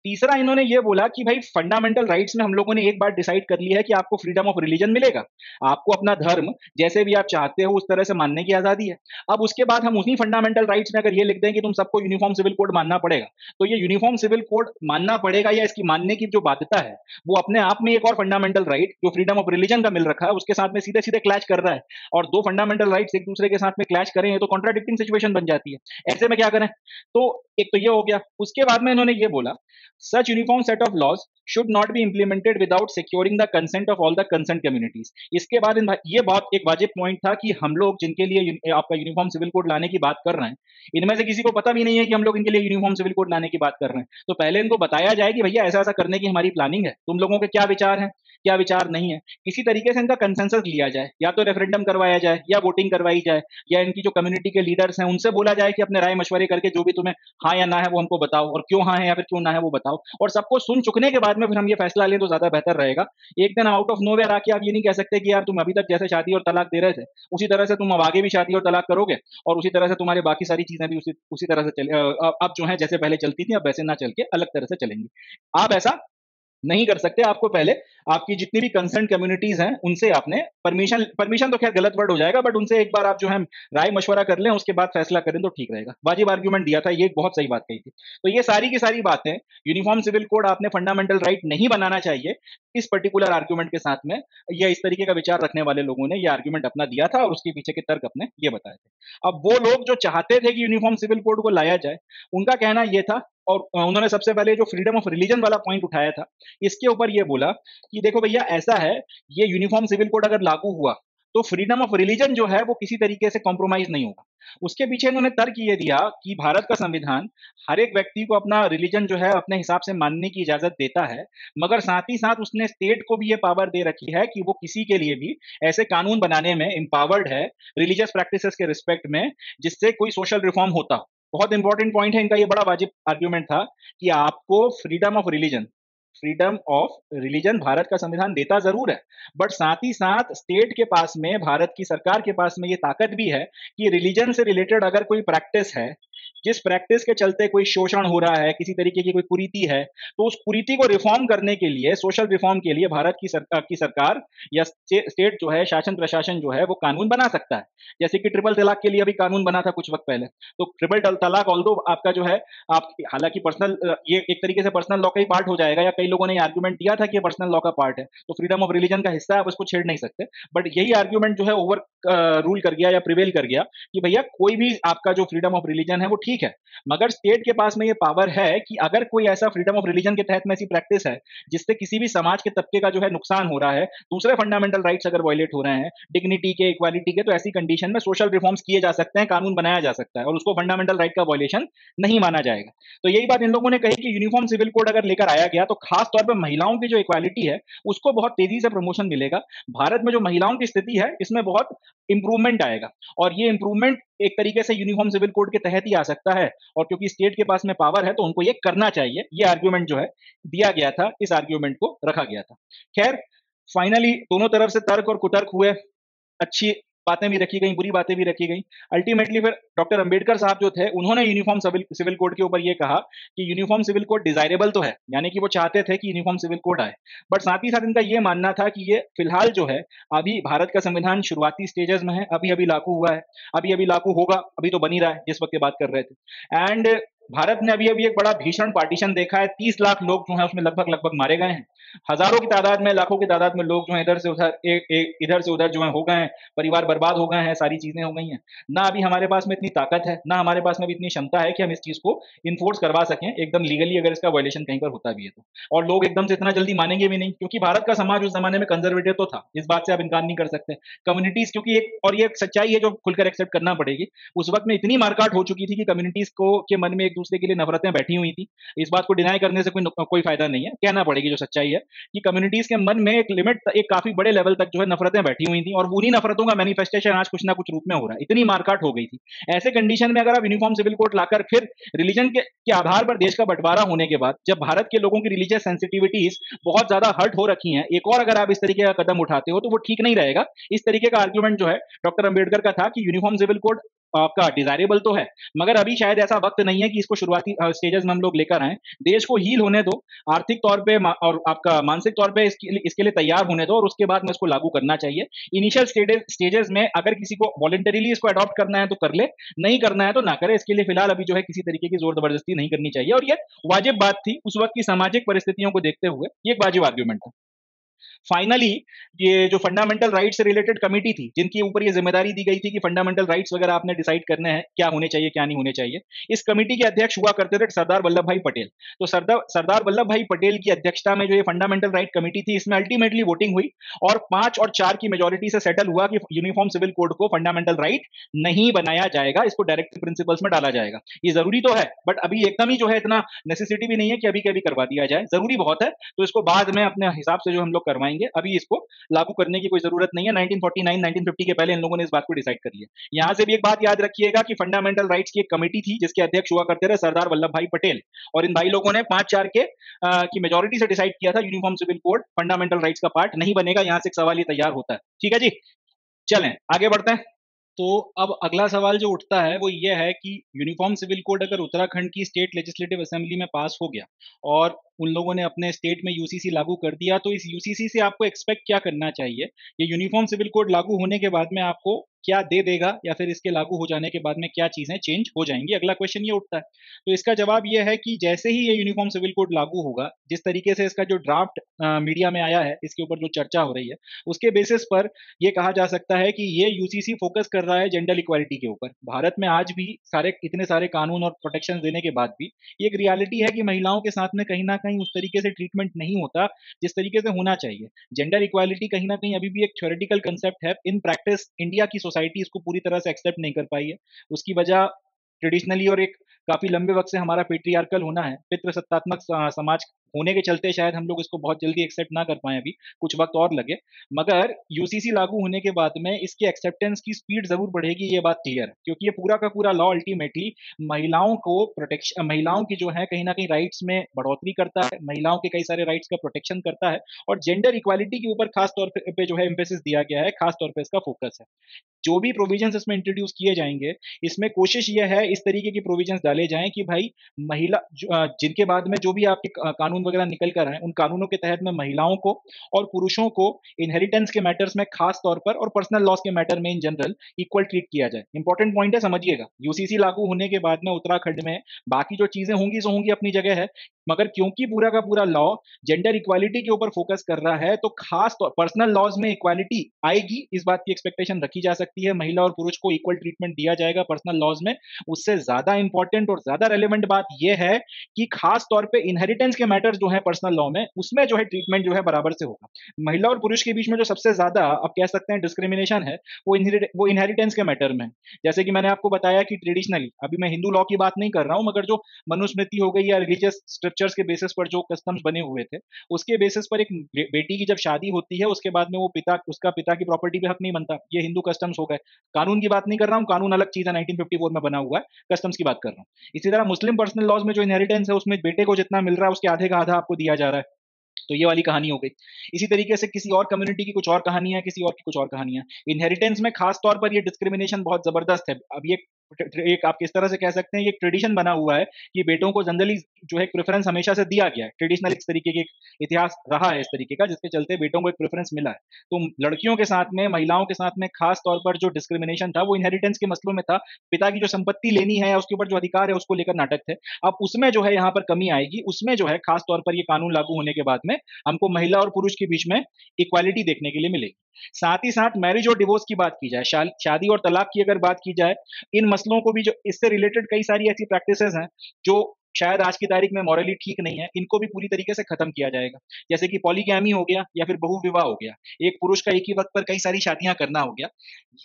तीसरा इन्होंने ये बोला कि भाई फंडामेंटल राइट्स में हम लोगों ने एक बार डिसाइड कर लिया है कि आपको फ्रीडम ऑफ रिलीजन मिलेगा, आपको अपना धर्म जैसे भी आप चाहते हो उस तरह से मानने की आजादी है। अब उसके बाद हम उसी फंडामेंटल राइट्स में अगर ये लिख दें कि तुम सबको यूनिफॉर्म सिविल कोड मानना पड़ेगा, तो ये यूनिफॉर्म सिविल कोड मानना पड़ेगा या इसकी मानने की जो बाध्यता है वो अपने आप में एक और फंडामेंटल राइट जो फ्रीडम ऑफ रिलीजन का मिल रखा है उसके साथ में सीधे सीधे क्लैश कर रहा है, और दो फंडामेंटल राइट्स एक दूसरे के साथ में क्लैश करें तो कॉन्ट्राडिक्टिंग सिचुएशन बन जाती है। ऐसे में क्या करें? तो एक तो ये हो गया। उसके बाद में इन्होंने ये बोला such uniform set of laws should not be implemented without securing the consent of all the concern communities. इसके बाद ये बहुत एक वाजिब पॉइंट था कि हम लोग जिनके लिए आपका यूनिफॉर्म सिविल कोड लाने की बात कर रहे हैं, इनमें से किसी को पता भी नहीं है कि हम लोग इनके लिए यूनिफॉर्म सिविल कोड लाने की बात कर रहे हैं, तो पहले इनको बताया जाए कि भैया ऐसा ऐसा करने की हमारी प्लानिंग है, तुम लोगों के क्या विचार हैं क्या विचार नहीं है। किसी तरीके से इनका कंसेंसस लिया जाए, या तो रेफरेंडम करवाया जाए या वोटिंग करवाई जाए, या इनकी जो कम्युनिटी के लीडर्स हैं उनसे बोला जाए कि अपने राय मशवरे करके जो भी तुम्हें हाँ या ना है वो हमको बताओ, और क्यों हाँ है या फिर क्यों ना है वो बताओ, और सबको सुन चुकने के बाद में फिर हम ये फैसला लें तो ज्यादा बेहतर रहेगा। एक दिन आउट ऑफ नोवेयर आके आप ये नहीं कह सकते कि यार तुम अभी तक जैसे शादी और तलाक दे रहे थे उसी तरह से तुम अब आगे भी शादी और तलाक करोगे, और उसी तरह से तुम्हारे बाकी सारी चीजें भी उसी तरह से चले अब जो है जैसे पहले चलती थी अब वैसे ना चल के अलग तरह से चलेंगी। आप ऐसा नहीं कर सकते। आपको पहले आपकी जितनी भी कंसर्न कम्युनिटीज हैं उनसे आपने परमिशन तो खैर गलत वर्ड हो जाएगा, बट उनसे एक बार आप जो है राय मशवरा कर लें, उसके बाद फैसला करें तो ठीक रहेगा। वाजिब आर्ग्यूमेंट दिया था, ये एक बहुत सही बात कही थी। तो ये सारी की सारी बातें यूनिफॉर्म सिविल कोड आपने फंडामेंटल राइट नहीं बनाना चाहिए, इस पर्टिकुलर आर्ग्यूमेंट के साथ में या इस तरीके का विचार रखने वाले लोगों ने ये आर्ग्यूमेंट अपना दिया था और उसके पीछे के तर्क अपने ये बताए थे। अब वो लोग जो चाहते थे कि यूनिफॉर्म सिविल कोड को लाया जाए, उनका कहना यह था, और उन्होंने सबसे पहले जो फ्रीडम ऑफ रिलीजन वाला पॉइंट उठाया था, इसके ऊपर ये बोला कि देखो भैया ऐसा है, ये यूनिफॉर्म सिविल कोड अगर लागू हुआ तो फ्रीडम ऑफ रिलीजन जो है वो किसी तरीके से कॉम्प्रोमाइज नहीं होगा। उसके पीछे इन्होंने तर्क ये दिया कि भारत का संविधान हर एक व्यक्ति को अपना रिलीजन जो है अपने हिसाब से मानने की इजाजत देता है, मगर साथ ही साथ उसने स्टेट को भी ये पावर दे रखी है कि वो किसी के लिए भी ऐसे कानून बनाने में एम्पावर्ड है रिलीजियस प्रैक्टिसेस के रिस्पेक्ट में जिससे कोई सोशल रिफॉर्म होता हो। बहुत इंपॉर्टेंट पॉइंट है इनका, ये बड़ा वाजिब आर्ग्यूमेंट था कि आपको फ्रीडम ऑफ रिलीजन भारत का संविधान देता जरूर है, बट साथ ही साथ स्टेट के पास में, भारत की सरकार के पास में ये ताकत भी है कि रिलीजन से रिलेटेड अगर कोई प्रैक्टिस है जिस प्रैक्टिस के चलते कोई शोषण हो रहा है, किसी तरीके की कोई कुरीति है, तो उस कुरीति को रिफॉर्म करने के लिए, सोशल रिफॉर्म के लिए भारत की सरकार या स्टेट जो है, शासन प्रशासन जो है, वो कानून बना सकता है। जैसे कि ट्रिपल तलाक के लिए अभी कानून बना था कुछ वक्त पहले। तो ट्रिपल तलाक ऑल्दो आपका जो है, आप हालांकि पर्सनल, ये एक तरीके से पर्सनल लॉ का ही पार्ट हो जाएगा, या कई लोगों ने आर्ग्यूमेंट दिया था कि ये पर्सनल लॉ का पार्ट है, तो फ्रीडम ऑफ रिलीजन का हिस्सा है, आप उसको छेड़ नहीं सकते। बट यही आर्ग्यूमेंट जो है ओवर रूल कर गया या प्रिवेल कर गया कि भैया कोई भी आपका जो फ्रीडम ऑफ रिलीजन है वो ठीक है, मगर स्टेट के पास में ये पावर है कि अगर कोई ऐसा फ्रीडम ऑफ रिलीजन के तहत में ऐसी प्रैक्टिस है जिससे किसी भी समाज के तबके का जो है नुकसान हो रहा है, दूसरे फंडामेंटल राइट्स अगर वायलेट हो रहे हैं, डिग्निटी के, इक्वालिटी के, तो ऐसी कंडीशन में सोशल रिफॉर्म्स किए जा सकते हैं, कानून बनाया जा सकता है और उसको फंडामेंटल राइट का वायलेशन नहीं माना जाएगा। तो यही बात इन लोगों ने कही कि यूनिफॉर्म सिविल कोड अगर लेकर आया गया तो खास तौर पर महिलाओं की जो इक्वालिटी है उसको बहुत तेजी से प्रमोशन मिलेगा। भारत में जो महिलाओं की स्थिति है इसमें बहुत इंप्रूवमेंट आएगा, और ये इंप्रूवमेंट एक तरीके से यूनिफॉर्म सिविल कोड के तहत ही आ सकता है, और क्योंकि स्टेट के पास में पावर है तो उनको ये करना चाहिए। ये आर्ग्यूमेंट जो है दिया गया था, इस आर्ग्यूमेंट को रखा गया था। खैर, फाइनली दोनों तरफ से तर्क और कुतर्क हुए, अच्छी बातें भी रखी गई, बुरी बातें भी रखी गई। अल्टीमेटली फिर डॉक्टर अंबेडकर साहब जो थे उन्होंने यूनिफॉर्म सिविल कोड के ऊपर ये कहा कि यूनिफॉर्म सिविल कोड डिजायरेबल तो है, यानी कि वो चाहते थे कि यूनिफॉर्म सिविल कोड आए, बट साथ ही साथ इनका ये मानना था कि ये फिलहाल जो है, अभी भारत का संविधान शुरुआती स्टेजेस में है, अभी अभी लागू हुआ है, अभी अभी लागू होगा, अभी तो बन ही रहा है जिस वक्त की बात कर रहे थे। एंड भारत ने अभी अभी एक बड़ा भीषण पार्टीशन देखा है, 30 लाख लोग जो है उसमें लगभग लगभग मारे गए हैं, हजारों की तादाद में, लाखों की तादाद में लोग जो है इधर से उधर इधर से उधर जो है हो गए हैं, परिवार बर्बाद हो गए हैं, सारी चीजें हो गई हैं। ना अभी हमारे पास में इतनी ताकत है, ना हमारे पास में भी इतनी क्षमता है कि हम इस चीज को इन्फोर्स करवा सकें एकदम लीगली, अगर इसका वायलेशन कहीं पर होता भी है तो। और लोग एकदम से इतना जल्दी मानेंगे भी नहीं, क्योंकि भारत का समाज उस जमाने में कंजर्वेटिव तो था, इस बात से आप इनकार नहीं कर सकते। कम्युनिटीज, क्योंकि एक, और ये एक सच्चाई है जो खुलकर एक्सेप्ट करना पड़ेगी, उस वक्त में इतनी मारकाट हो चुकी थी कि कम्युनिटीज को के मन में एक दूसरे के लिए नफरतें बैठी हुई थी। इस बात को डिनाई करने से कोई फायदा नहीं है, कहना पड़ेगी जो सच्चाई है कि कम्युनिटीज के मन में एक लिमिट, एक काफी बड़े लेवल तक जो है नफरतें बैठी हुई थी, और उन्हीं नफरतों का मैनिफेस्टेशन आज कुछ ना कुछ रूप में हो रहा है, इतनी मारकाट हो गई थी। ऐसे कंडीशन में अगर आप यूनिफॉर्म सिविल कोड लाकर फिर रिलीजन के आधार पर देश का बंटवारा होने के बाद, जब भारत के लोगों की रिलीजियस सेंसिटिविटीज बहुत ज्यादा हर्ट हो रखी हैं, एक और अगर आप इस तरीके का कदम उठाते हो तो वो ठीक नहीं रहेगा। इस तरीके का आर्ग्यूमेंट जो है डॉक्टर अंबेडकर का था कि यूनिफॉर्म सिविल कोड आपका डिजायरेबल तो है, मगर अभी शायद ऐसा वक्त नहीं है कि इसको शुरुआती स्टेजेस में हम लोग लेकर आए, देश को हील होने दो, आर्थिक तौर पे और आपका मानसिक तौर पे इसके लिए तैयार होने दो, और उसके बाद में इसको लागू करना चाहिए। इनिशियल स्टेजेस में अगर किसी को वॉलंटरीली इसको अडॉप्ट करना है तो कर ले, नहीं करना है तो ना करे। इसके लिए फिलहाल अभी जो है किसी तरीके की जोर जबरदस्ती नहीं करनी चाहिए, और ये वाजिब बात थी उस वक्त की सामाजिक परिस्थितियों को देखते हुए, ये एक वाजिब आर्ग्यूमेंट था। फाइनली ये जो फंडामेंटल राइट्स से रिलेटेड कमेटी थी, जिनकी ऊपर ये जिम्मेदारी दी गई थी कि फंडामेंटल राइट्स वगैरह आपने डिसाइड करने हैं, क्या होने चाहिए क्या नहीं होने चाहिए, इस कमेटी के अध्यक्ष हुआ करते थे सरदार वल्लभ भाई पटेल। तो सरदार वल्लभ भाई पटेल की अध्यक्षता में जो ये फंडामेंटल राइट कमेटी थी, इसमें अल्टीमेटली वोटिंग हुई और 5 और 4 की मेजोरिटी से सेटल हुआ कि यूनिफॉर्म सिविल कोड को फंडामेंटल राइट नहीं बनाया जाएगा, इसको डायरेक्ट प्रिंसिपल्स में डाला जाएगा। ये जरूरी तो है, बट अभी एकदम ही जो है इतना नेसेसिटी भी नहीं है कि अभी के अभी करवा दिया जाए, जरूरी बहुत है, तो इसको बाद में अपने हिसाब से जो हम लोग करवाएंगे, अभी इसको लागू करने की कोई जरूरत नहीं है। 1949 1950 के पहले इन लोगों ने इस बात को डिसाइड कर लिया। यहां से भी एक बात याद रखिएगा कि फंडामेंटल राइट्स की एक कमेटी थी जिसके अध्यक्ष हुआ करते थे सरदार वल्लभ भाई पटेल, और इन भाई लोगों ने 5-4 के की मेजोरिटी से डिसाइड किया था uniform civil code fundamental rights का पार्ट नहीं बनेगा। यहां से एक सवाल ये तैयार होता है। ठीक है जी, चलें आगे बढ़ते हैं। तो अब अगला सवाल जो उठता है वो ये है कि यूनिफॉर्म सिविल कोड अगर उत्तराखंड की स्टेट लेजिस्लेटिव असेंबली में पास हो गया और उन लोगों ने अपने स्टेट में यूसीसी लागू कर दिया, तो इस यूसीसी से आपको एक्सपेक्ट क्या करना चाहिए? ये यूनिफॉर्म सिविल कोड लागू होने के बाद में आपको क्या दे देगा, या फिर इसके लागू हो जाने के बाद में क्या चीजें चेंज हो जाएंगी? अगला क्वेश्चन ये उठता है। तो इसका जवाब ये है कि जैसे ही ये यूनिफॉर्म सिविल कोड लागू होगा, जिस तरीके से इसका जो ड्राफ्ट मीडिया में आया है, इसके ऊपर जो चर्चा हो रही है, उसके बेसिस पर ये कहा जा सकता है कि ये यूसीसी फोकस कर रहा है जेंडर इक्वालिटी के ऊपर। भारत में आज भी इतने सारे कानून और प्रोटेक्शन देने के बाद भी ये एक रियलिटी है कि महिलाओं के साथ में कहीं ना कहीं उस तरीके से ट्रीटमेंट नहीं होता जिस तरीके से होना चाहिए। जेंडर इक्वालिटी कहीं ना कहीं अभी भी एक थ्योरेटिकल कंसेप्ट है, इन प्रैक्टिस इंडिया की सोसाइटी इसको पूरी तरह से एक्सेप्ट नहीं कर पाई है। उसकी वजह ट्रेडिशनली और एक काफी लंबे वक्त से हमारा पेट्रियार्कल होना है, पितृसत्तात्मक समाज होने के चलते शायद हम लोग इसको बहुत जल्दी एक्सेप्ट ना कर पाए, अभी कुछ वक्त और लगे। मगर यूसीसी लागू होने के बाद में इसकी एक्सेप्टेंस की स्पीड जरूर बढ़ेगी, ये बात क्लियर है, क्योंकि ये पूरा का पूरा लॉ अल्टीमेटली महिलाओं को प्रोटेक्शन, महिलाओं की जो है कहीं ना कहीं राइट्स में बढ़ोतरी करता है, महिलाओं के कई सारे राइट्स का प्रोटेक्शन करता है, और जेंडर इक्वालिटी के ऊपर खास तौर पे जो है एम्फेसिस दिया गया है, खास तौर पे इसका फोकस है। जो भी प्रोविजंस इसमें इंट्रोड्यूस किए जाएंगे, इसमें कोशिश यह है है इस तरीके की प्रोविजंस डाले जाएं कि भाई महिला जिनके बाद में जो भी आपके कानून वगैरह निकल कर आए, उन कानूनों के तहत में महिलाओं को और पुरुषों को इनहेरिटेंस के मैटर्स में खास तौर पर और पर्सनल लॉस के मैटर में इन जनरल इक्वल ट्रीट किया जाए। इंपॉर्टेंट पॉइंट है, समझिएगा। यूसीसी लागू होने के बाद में उत्तराखंड में बाकी जो चीजें होंगी सो होंगी, अपनी जगह है, मगर क्योंकि पूरा का पूरा लॉ जेंडर इक्वालिटी के ऊपर फोकस कर रहा है, तो खास तौर पर्सनल लॉज में इक्वालिटी आएगी, इस बात की एक्सपेक्टेशन रखी जा सकती है। महिला और पुरुष को इक्वल ट्रीटमेंट दिया जाएगा पर्सनल लॉज में। उससे ज्यादा इंपॉर्टेंट और ज्यादा रेलिवेंट बात यह है कि खास तौर पे इनहेरिटेंस के मैटर्स जो है पर्सनल लॉ में, उसमें जो है ट्रीटमेंट जो है बराबर से होगा। महिला और पुरुष के बीच में जो सबसे ज्यादा आप कह सकते हैं डिस्क्रिमिनेशन है, वो इनहेरिटेंस के मैटर में। जैसे कि मैंने आपको बताया कि ट्रेडिशनली, अभी मैं हिंदू लॉ की बात नहीं कर रहा हूं, मगर जो मनुस्मृति हो गई या रिलीजियस स्क्रिप्चर्स के बेसिस पर जो कस्टम्स बने हुए थे, उसके बेसिस पर एक बेटी की जब शादी होती है, उसके बाद में वो उसका पिता की प्रॉपर्टी पे हक नहीं बनता। ये हिंदू कस्टम्स हो गए। कानून की बात नहीं कर रहा हूँ, कानून अलग चीज है, 1954 में बना हुआ है, कस्टम्स की बात कर रहा हूँ। इसी तरह मुस्लिम पर्सनल लॉज में जो इनहेरिटेंस है, उसमें बेटे को जितना मिल रहा है उसके आधे का आधा आपको दिया जा रहा है। तो ये वाली कहानी हो गई। इसी तरीके से किसी और कम्युनिटी की कुछ और कहानियां, किसी और की कुछ और कहानियां। इनहेरिटेंस में खास तौर पर ये डिस्क्रिमिनेशन बहुत जबरदस्त है। अब ये एक आप किस तरह से कह सकते हैं, ये ट्रेडिशन बना हुआ है कि बेटों को जनरली जो है प्रेफरेंस हमेशा से दिया गया है। ट्रेडिशनल इस तरीके के इतिहास रहा है इस तरीके का, जिसके चलते बेटों को एक प्रेफरेंस मिला है। तो लड़कियों के साथ में, महिलाओं के साथ में खास तौर पर जो डिस्क्रिमिनेशन था, वो इनहेरिटेंस के मसलों में था। पिता की जो संपत्ति लेनी है, उसके ऊपर जो अधिकार है, उसको लेकर नाटक थे। अब उसमें जो है यहाँ पर कमी आएगी। उसमें जो है खास तौर पर ये कानून लागू होने के बाद में हमको महिला और पुरुष के बीच में इक्वालिटी देखने के लिए मिलेगी। साथ ही साथ मैरिज और डिवोर्स की बात की जाए, शादी और तलाक की अगर बात की जाए, इन मसलों को भी, जो इससे रिलेटेड कई सारी ऐसी प्रैक्टिसेस हैं जो शायद आज की तारीख में मॉरली ठीक नहीं है, इनको भी पूरी तरीके से खत्म किया जाएगा। जैसे कि पॉलीगैमी हो गया या फिर बहुविवाह हो गया, एक पुरुष का एक ही वक्त पर कई सारी शादियां करना हो गया,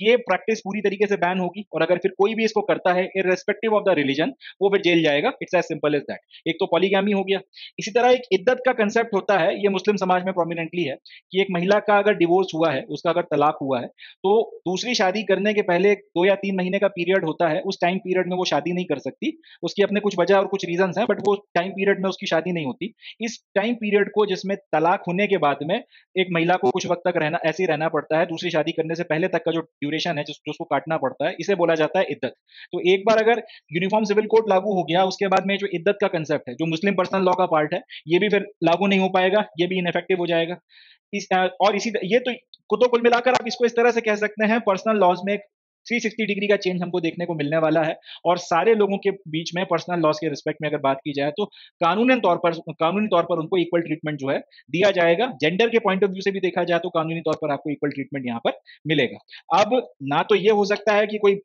ये प्रैक्टिस पूरी तरीके से बैन होगी। और अगर फिर कोई भी इसको करता है इररेस्पेक्टिव ऑफ द रिलीजन, वो फिर जेल जाएगा। It's as simple as that. एक तो पॉलीगैमी हो गया। इसी तरह एक इद्दत का कंसेप्ट होता है, ये मुस्लिम समाज में प्रोमिनेंटली है कि एक महिला का अगर डिवोर्स हुआ है, उसका अगर तलाक हुआ है, तो दूसरी शादी करने के पहले 2 या 3 महीने का पीरियड होता है। उस टाइम पीरियड में वो शादी नहीं कर सकती। उसकी अपने कुछ वजह और कुछ रीजंस हैं, बट वो टाइम पीरियड में उसकी शादी नहीं होती। इस टाइम पीरियड को, जिसमें तलाक होने के बाद में एक महिला को कुछ वक्त तक रहना, ऐसे ही रहना पड़ता है, दूसरी शादी करने से पहले तक का जो ड्यूरेशन है, जो उसको काटना पड़ता है, इसे बोला जाता है इद्दत। तो एक बार अगर यूनिफॉर्म सिविल कोड लागू हो गया, उसके बाद में जो इद्दत का कंसेप्ट है, जो मुस्लिम पर्सनल लॉ का पार्ट है, ये भी फिर लागू नहीं हो पाएगा, ये भी इनफेक्टिव हो जाएगा। और इसी ये तो कुल मिलाकर आप इसको इस तरह से कह सकते हैं, पर्सनल लॉज में एक 360 डिग्री का चेंज हमको देखने को मिलने वाला है। और सारे लोगों के बीच में पर्सनल लॉस के रिस्पेक्ट में अगर बात की जाए, तो कानूनी तौर पर उनको इक्वल ट्रीटमेंट जो है दिया जाएगा। जेंडर के पॉइंट ऑफ व्यू से भी देखा जाए तो कानूनी तौर पर आपको इक्वल ट्रीटमेंट यहाँ पर मिलेगा। अब ना तो ये हो सकता है कि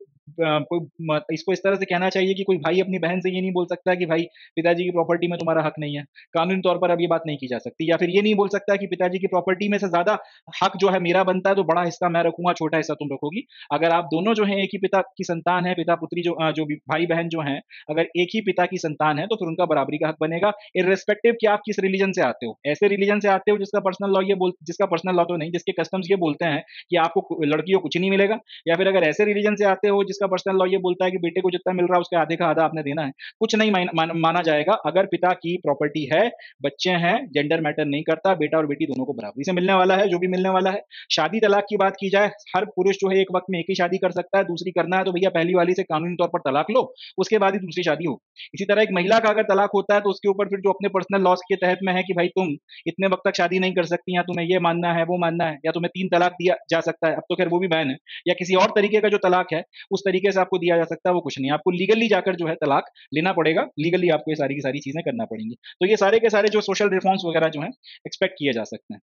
इसको इस तरह से कहना चाहिए कि कोई भाई अपनी बहन से ये नहीं बोल सकता कि भाई पिताजी की प्रॉपर्टी में तुम्हारा हक नहीं है। कानूनी तौर पर अब ये बात नहीं की जा सकती। या फिर ये नहीं बोल सकता कि पिताजी की प्रॉपर्टी में से ज्यादा हक जो है मेरा बनता है, तो बड़ा हिस्सा मैं रखूंगा, छोटा हिस्सा तुम रखोगी। अगर आप दोनों जो है एक ही पिता की संतान है, पिता पुत्री जो भी भाई बहन जो है, अगर एक ही पिता की संतान है, तो फिर उनका बराबरी का हक बनेगा, इररिस्पेक्टिव कि आप किस रिलीजन से आते हो। ऐसे रिलीजन से आते हो जिसका पर्सनल लॉ तो नहीं, जिसके कस्टम्स ये बोलते हैं कि आपको लड़कियों कुछ नहीं मिलेगा, या फिर अगर ऐसे रिलीजन से आते हो जिसका पर्सनल लॉ ये बोलता है कि बेटे को जितना मिल रहा है उसके आधे का आधा आपने देना है, कुछ नहीं माना जाएगा। अगर पिता की प्रॉपर्टी है, बच्चे हैं, जेंडर मैटर नहीं करता, बेटा और बेटी दोनों को बराबरी से मिलने वाला है जो भी मिलने वाला है। शादी तलाक की बात की जाए, हर पुरुष जो है एक वक्त में एक ही शादी कर सकता है। दूसरी करना है तो भैया पहली वाली से कानूनी तौर पर तलाक लो, उसके बाद ही दूसरी शादी हो। इसी तरह एक महिला का अगर तलाक होता है, तो उसके ऊपर फिर जो अपने पर्सनल लॉस के तहत में है कि भाई तुम इतने वक्त तक शादी नहीं कर सकती, या तुम्हें ये मानना है, वो मानना है, या तुम्हें 3 तलाक दिया जा सकता है, अब तो खैर वो भी बैन है, या किसी और तरीके का जो तलाक है उस तरीके से आपको दिया जा सकता है, वो कुछ नहीं। आपको लीगली जाकर जो है तलाक लेना पड़ेगा, लीगली आपको ये सारी की सारी चीजें करना पड़ेंगी। तो ये सारे के सारे जो सोशल रिफॉर्म्स वगैरह जो है एक्सपेक्ट किए जा सकते हैं।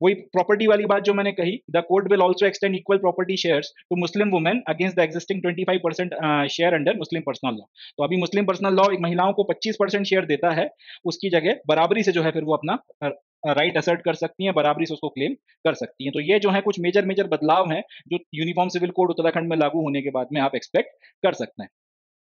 वही प्रॉपर्टी वाली बात जो मैंने कही, the court will also extend equal property shares to Muslim women against the existing 25% share under Muslim personal law. तो अभी मुस्लिम पर्सनल लॉ एक महिलाओं को 25% शेयर देता है, उसकी जगह बराबरी से जो है फिर वो अपना राइट असर्ट कर सकती हैं, बराबरी से उसको क्लेम कर सकती हैं। तो ये जो है कुछ मेजर मेजर बदलाव हैं जो यूनिफॉर्म सिविल कोड उत्तराखंड में लागू होने के बाद में आप एक्सपेक्ट कर सकते हैं।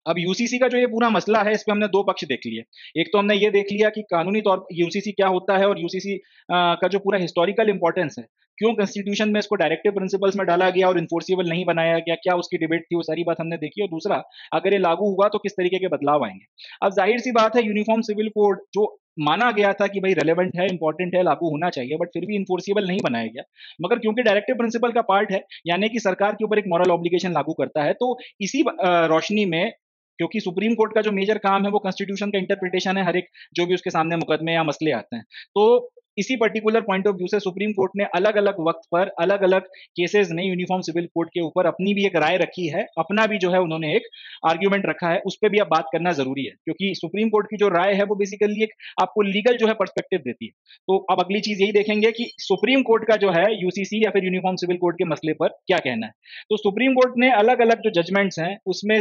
अब यूसीसी का जो ये पूरा मसला है, इस पे हमने 2 पक्ष देख लिए। एक तो हमने ये देख लिया कि कानूनी तौर यूसीसी क्या होता है, और यूसीसी का जो पूरा हिस्टोरिकल इंपॉर्टेंस है, क्यों कॉन्स्टिट्यूशन में इसको डायरेक्टिव प्रिंसिपल्स में डाला गया और इन्फोर्सिबल नहीं बनाया गया, क्या उसकी डिबेट थी, वो सारी बात हमने देखी। और दूसरा, अगर ये लागू हुआ तो किस तरीके के बदलाव आएंगे। अब जाहिर सी बात है, यूनिफॉर्म सिविल कोड जो माना गया था कि भाई रेलेवेंट है, इंपॉर्टेंट है, लागू होना चाहिए, बट फिर भी इन्फोर्सिबल नहीं बनाया गया। मगर क्योंकि डायरेक्टिव प्रिंसिपल का पार्ट है, यानी कि सरकार के ऊपर एक मॉरल ऑब्लिगेशन लागू करता है, तो इसी रोशनी में क्योंकि सुप्रीम कोर्ट का जो मेजर काम है वो कॉन्स्टिट्यूशन का इंटरप्रिटेशन है, हर एक जो भी उसके सामने मुकदमे या मसले आते हैं। तो इसी पर्टिकुलर पॉइंट ऑफ व्यू से सुप्रीम कोर्ट ने अलग अलग वक्त पर अलग अलग केसेस में यूनिफॉर्म सिविल कोड के ऊपर अपनी भी एक राय रखी है, अपना भी जो है उन्होंने एक आर्ग्यूमेंट रखा है, उस पर भी अब बात करना जरूरी है, क्योंकि सुप्रीम कोर्ट की जो राय है वो बेसिकली एक आपको लीगल जो है पर्सपेक्टिव देती है। तो अब अगली चीज यही देखेंगे कि सुप्रीम कोर्ट का जो है यूसीसी या फिर यूनिफॉर्म सिविल कोड के मसले पर क्या कहना है। तो सुप्रीम कोर्ट ने अलग अलग जो जजमेंट्स हैं उसमें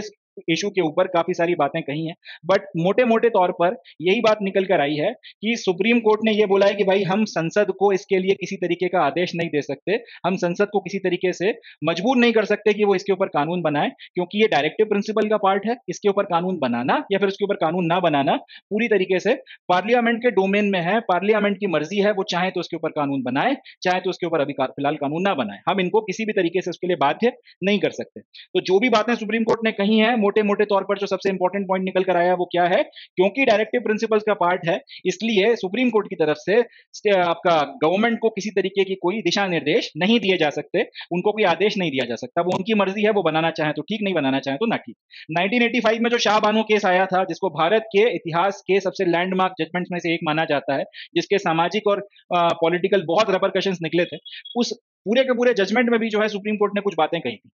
इशू के ऊपर काफी सारी बातें कही हैं, बट मोटे मोटे तौर पर यही बात निकल कर आई है कि सुप्रीम कोर्ट ने यह बोला है कि भाई हम संसद को इसके लिए किसी तरीके का आदेश नहीं दे सकते, हम संसद को किसी तरीके से मजबूर नहीं कर सकते कि वो इसके ऊपर कानून बनाए, क्योंकि ये डायरेक्टिव प्रिंसिपल का पार्ट है। इसके ऊपर कानून बनाना या फिर उसके ऊपर कानून ना बनाना पूरी तरीके से पार्लियामेंट के डोमेन में है, पार्लियामेंट की मर्जी है, वो चाहे तो उसके ऊपर कानून बनाए, चाहे तो उसके ऊपर अभी फिलहाल कानून ना बनाए, हम इनको किसी भी तरीके से उसके लिए बाध्य नहीं कर सकते। तो जो भी बातें सुप्रीम कोर्ट ने कही हैं, मोटे मोटे तौर पर जो सबसे इंपॉर्टेंट पॉइंट निकल कर आया वो क्या है, क्योंकि डायरेक्टिव प्रिंसिपल्स का पार्ट है, इसलिए सुप्रीम कोर्ट की तरफ से आपका गवर्नमेंट को किसी तरीके की कोई दिशा निर्देश नहीं दिए जा सकते, उनको कोई आदेश नहीं दिया जा सकता, वो उनकी मर्जी है, वो बनाना चाहे तो ठीक, नहीं बनाना चाहे तो ना ठीक। 1985 में जो शाह बानो केस आया था, जिसको भारत के इतिहास के सबसे लैंडमार्क जजमेंट्स में से एक माना जाता है, जिसके सामाजिक और पॉलिटिकल बहुत रेपरकशंस निकले थे, उस पूरे के पूरे जजमेंट में भी जो है सुप्रीम कोर्ट ने कुछ बातें कही थी।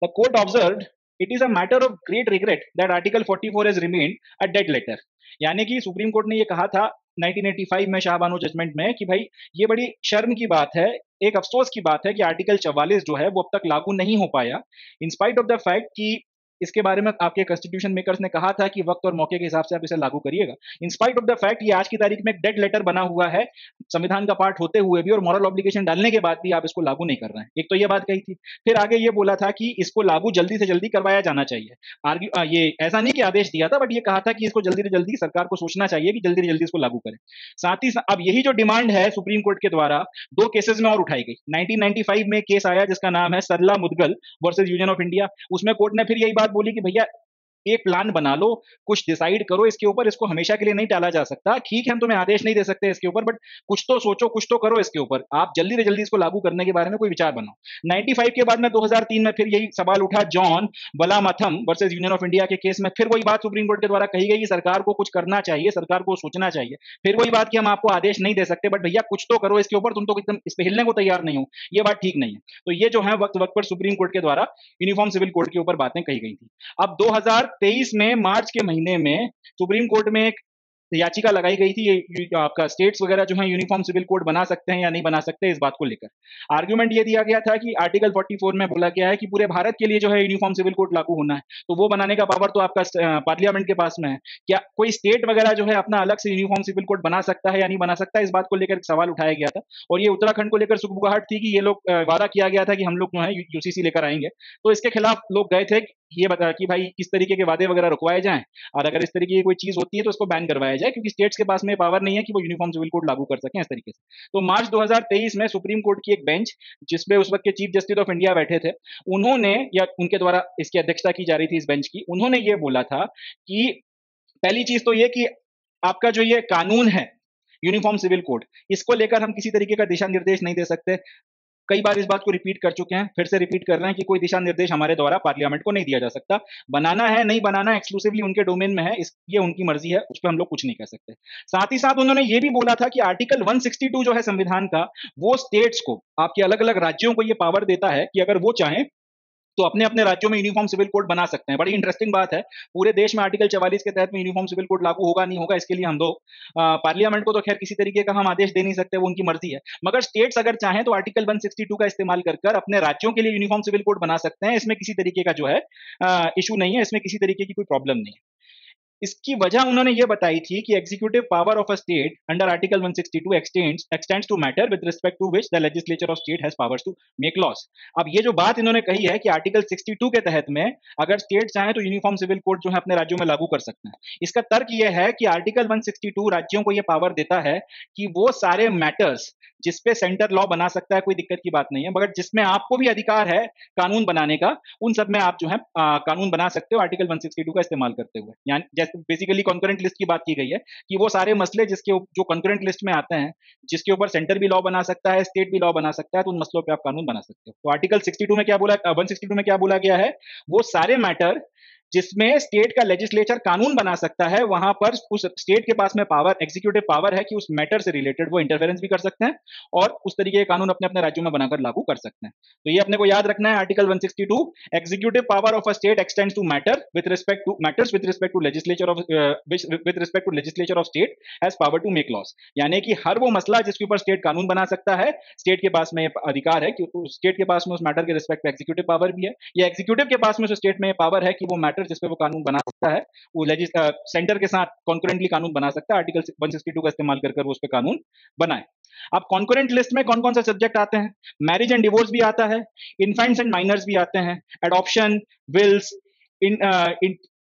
The court observed it is a matter of great regret that article 44 has remained a dead letter. यानी कि सुप्रीम कोर्ट ने ये कहा था 1985 में शाहबानो जजमेंट में कि भाई ये बड़ी शर्म की बात है, एक अफसोस की बात है कि आर्टिकल 44 जो है वो अब तक लागू नहीं हो पाया, in spite of the fact कि इसके बारे में आपके कॉन्स्टिट्यूशन मेकर्स ने कहा था कि वक्त और मौके के हिसाब से आप इसे लागू करिएगा। In spite of the fact ये आज की तारीख में एक डेड लेटर बना हुआ है, संविधान का पार्ट होते हुए भी और मॉरल ऑब्लिगेशन डालने के बाद भी आप इसको लागू नहीं कर रहे हैं। एक तो ये बात कही थी, फिर आगे ये बोला था कि इसको लागू जल्दी से जल्दी करवाया जाना चाहिए। ये ऐसा नहीं कि आदेश दिया था, बट ये कहा था कि इसको जल्दी से जल्दी सरकार को सोचना चाहिए कि जल्दी से जल्दी इसको लागू करें। साथ ही अब यही जो डिमांड है सुप्रीम कोर्ट के द्वारा दो केसेस में और उठाई गई। 1995 में केस आया जिसका नाम है Sarla Mudgal versus union of India. उसमें कोर्ट ने फिर यही बात बोली कि भैया एक प्लान बना लो, कुछ डिसाइड करो इसके ऊपर, इसको हमेशा के लिए नहीं टाला जा सकता। ठीक है हम तुम्हें आदेश नहीं दे सकते इसके ऊपर, बट कुछ तो सोचो, कुछ तो करो इसके ऊपर, आप जल्दी से जल्दी इसको लागू करने के बारे में कोई विचार बनाओ। 95 के बाद में 2003 में फिर यही सवाल उठा John Vallamattom versus union of India के केस में, फिर वही बात सुप्रीम कोर्ट के द्वारा कही गई कि सरकार को कुछ करना चाहिए, सरकार को सोचना चाहिए। फिर वही बात कि हम आपको आदेश नहीं दे सकते, बट भैया कुछ तो करो इसके ऊपर, तुम तो एकदम इस पे हिलने को तैयार नहीं हो, ये बात ठीक नहीं है। तो ये जो है वक्त वक्त पर सुप्रीम कोर्ट के द्वारा यूनिफॉर्म सिविल कोड के ऊपर बातें कही गई थी। अब 2023 में मार्च के महीने में सुप्रीम कोर्ट में एक याचिका लगाई गई थी, ये आपका स्टेट्स वगैरह जो है यूनिफॉर्म सिविल कोड बना सकते हैं या नहीं बना सकते, इस बात को लेकर आर्गुमेंट ये दिया गया था कि आर्टिकल 44 में बोला गया है कि पूरे भारत के लिए जो है यूनिफॉर्म सिविल कोड लागू होना है, तो वो बनाने का पावर तो आपका पार्लियामेंट के पास में है। क्या कोई स्टेट वगैरह जो है अपना अलग से यूनिफॉर्म सिविल कोड बना सकता है या नहीं बना सकता, इस बात को लेकर सवाल उठाया गया था। और ये उत्तराखंड को लेकर सुगबुगाहट थी कि ये लोग वादा किया गया था कि हम लोग जो है यूसीसी लेकर आएंगे, तो इसके खिलाफ लोग गए थे ये बता कि भाई किस तरीके के वादे वगैरह रुकवाए जाएं, और अगर इस तरीके की कोई चीज होती है तो उसको बैन करवाया जाए, क्योंकि स्टेट्स के पास में पावर नहीं है कि वो यूनिफॉर्म सिविल कोड लागू कर सकें इस तरीके से। तो मार्च 2023 में सुप्रीम कोर्ट की एक बेंच, जिसमें उस वक्त के चीफ जस्टिस ऑफ इंडिया बैठे थे, उन्होंने या उनके द्वारा इसकी अध्यक्षता की जा रही थी इस बेंच की, उन्होंने ये बोला था कि पहली चीज तो ये कि आपका जो ये कानून है यूनिफॉर्म सिविल कोड, इसको लेकर हम किसी तरीके का दिशा निर्देश नहीं दे सकते। कई बार इस बात को रिपीट कर चुके हैं, फिर से रिपीट कर रहे हैं कि कोई दिशा निर्देश हमारे द्वारा पार्लियामेंट को नहीं दिया जा सकता। बनाना है नहीं बनाना एक्सक्लूसिवली उनके डोमेन में है, ये उनकी मर्जी है, उस पर हम लोग कुछ नहीं कर सकते। साथ ही साथ उन्होंने ये भी बोला था कि आर्टिकल 162 जो है संविधान का, वो स्टेट्स को, आपके अलग अलग राज्यों को ये पावर देता है कि अगर वो चाहें तो अपने अपने राज्यों में यूनिफॉर्म सिविल कोड बना सकते हैं। बड़ी इंटरेस्टिंग बात है, पूरे देश में आर्टिकल 44 के तहत में यूनिफॉर्म सिविल कोड लागू होगा नहीं होगा, इसके लिए हम लोग पार्लियामेंट को तो खैर किसी तरीके का हम आदेश दे नहीं सकते, वो उनकी मर्जी है। मगर स्टेट्स अगर चाहें तो आर्टिकल 162 का इस्तेमाल कर अपने राज्यों के लिए यूनिफॉर्म सिविल कोड बना सकते हैं, इसमें किसी तरीके का जो है इशू नहीं है, इसमें किसी तरीके की कोई प्रॉब्लम नहीं है। इसकी वजह उन्होंने ये बताई थी कि executive power of a state under article 162 extends to matter with respect to which the legislature of state has powers to make laws. अब ये जो बात इन्होंने कही है कि आर्टिकल 62 के तहत में अगर स्टेट चाहे तो यूनिफॉर्म सिविल कोड जो है अपने राज्यों में लागू कर सकते हैं, इसका तर्क ये है कि आर्टिकल 162 राज्यों को यह पावर देता है कि वो सारे मैटर्स जिसपे सेंटर लॉ बना सकता है, कोई दिक्कत की बात नहीं है, मगर जिसमें आपको भी अधिकार है कानून बनाने का, उन सब में आप जो है कानून बना सकते हो आर्टिकल 162 का इस्तेमाल करते हुए। यानी जैसे बेसिकली कॉन्करेंट लिस्ट की बात की गई है कि वो सारे मसले जिसके जो कॉन्करेंट लिस्ट में आते हैं, जिसके ऊपर सेंटर भी लॉ बना सकता है, स्टेट भी लॉ बना सकता है, तो उन मसलों पे आप कानून बना सकते हो। तो आर्टिकल 62 में क्या बोला, 162 में क्या बोला गया है, वो सारे मैटर जिसमें स्टेट का लेजिस्लेचर कानून बना सकता है, वहां पर उस स्टेट के पास में पावर, एग्जीक्यूटिव पावर है कि उस मैटर से रिलेटेड वो इंटरफेरेंस भी कर सकते हैं और उस तरीके के कानून अपने अपने राज्यों में बनाकर लागू कर सकते हैं। तो ये अपने को याद रखना है, article 162, executive power of a state extends to matter with respect to matters with respect to legislature of with respect to legislature of state has power to make laws. यानी कि हर वो मसला जिसके ऊपर स्टेट कानून बना सकता है, स्टेट के पास में अधिकार है कि स्टेट के पास में उस मैटर के रिस्पेक्ट में एग्जीक्यूटिव पावर भी है, या एग्जीक्यूटिव के पास में उस स्टेट में पावर है कि वो मैटर जिस पे वो कानून बना सकता है वो सेंटर के साथ कॉन्करेंटली कानून बना सकता है, आर्टिकल 162 का इस्तेमाल कर वो उस पर कानून बनाए। अब कॉन्करेंट लिस्ट में कौन कौन से सब्जेक्ट आते हैं? मैरिज एंड डिवोर्स भी आता है, इन्फेंट्स एंड माइनर्स भी आते हैं, adoption, wills, in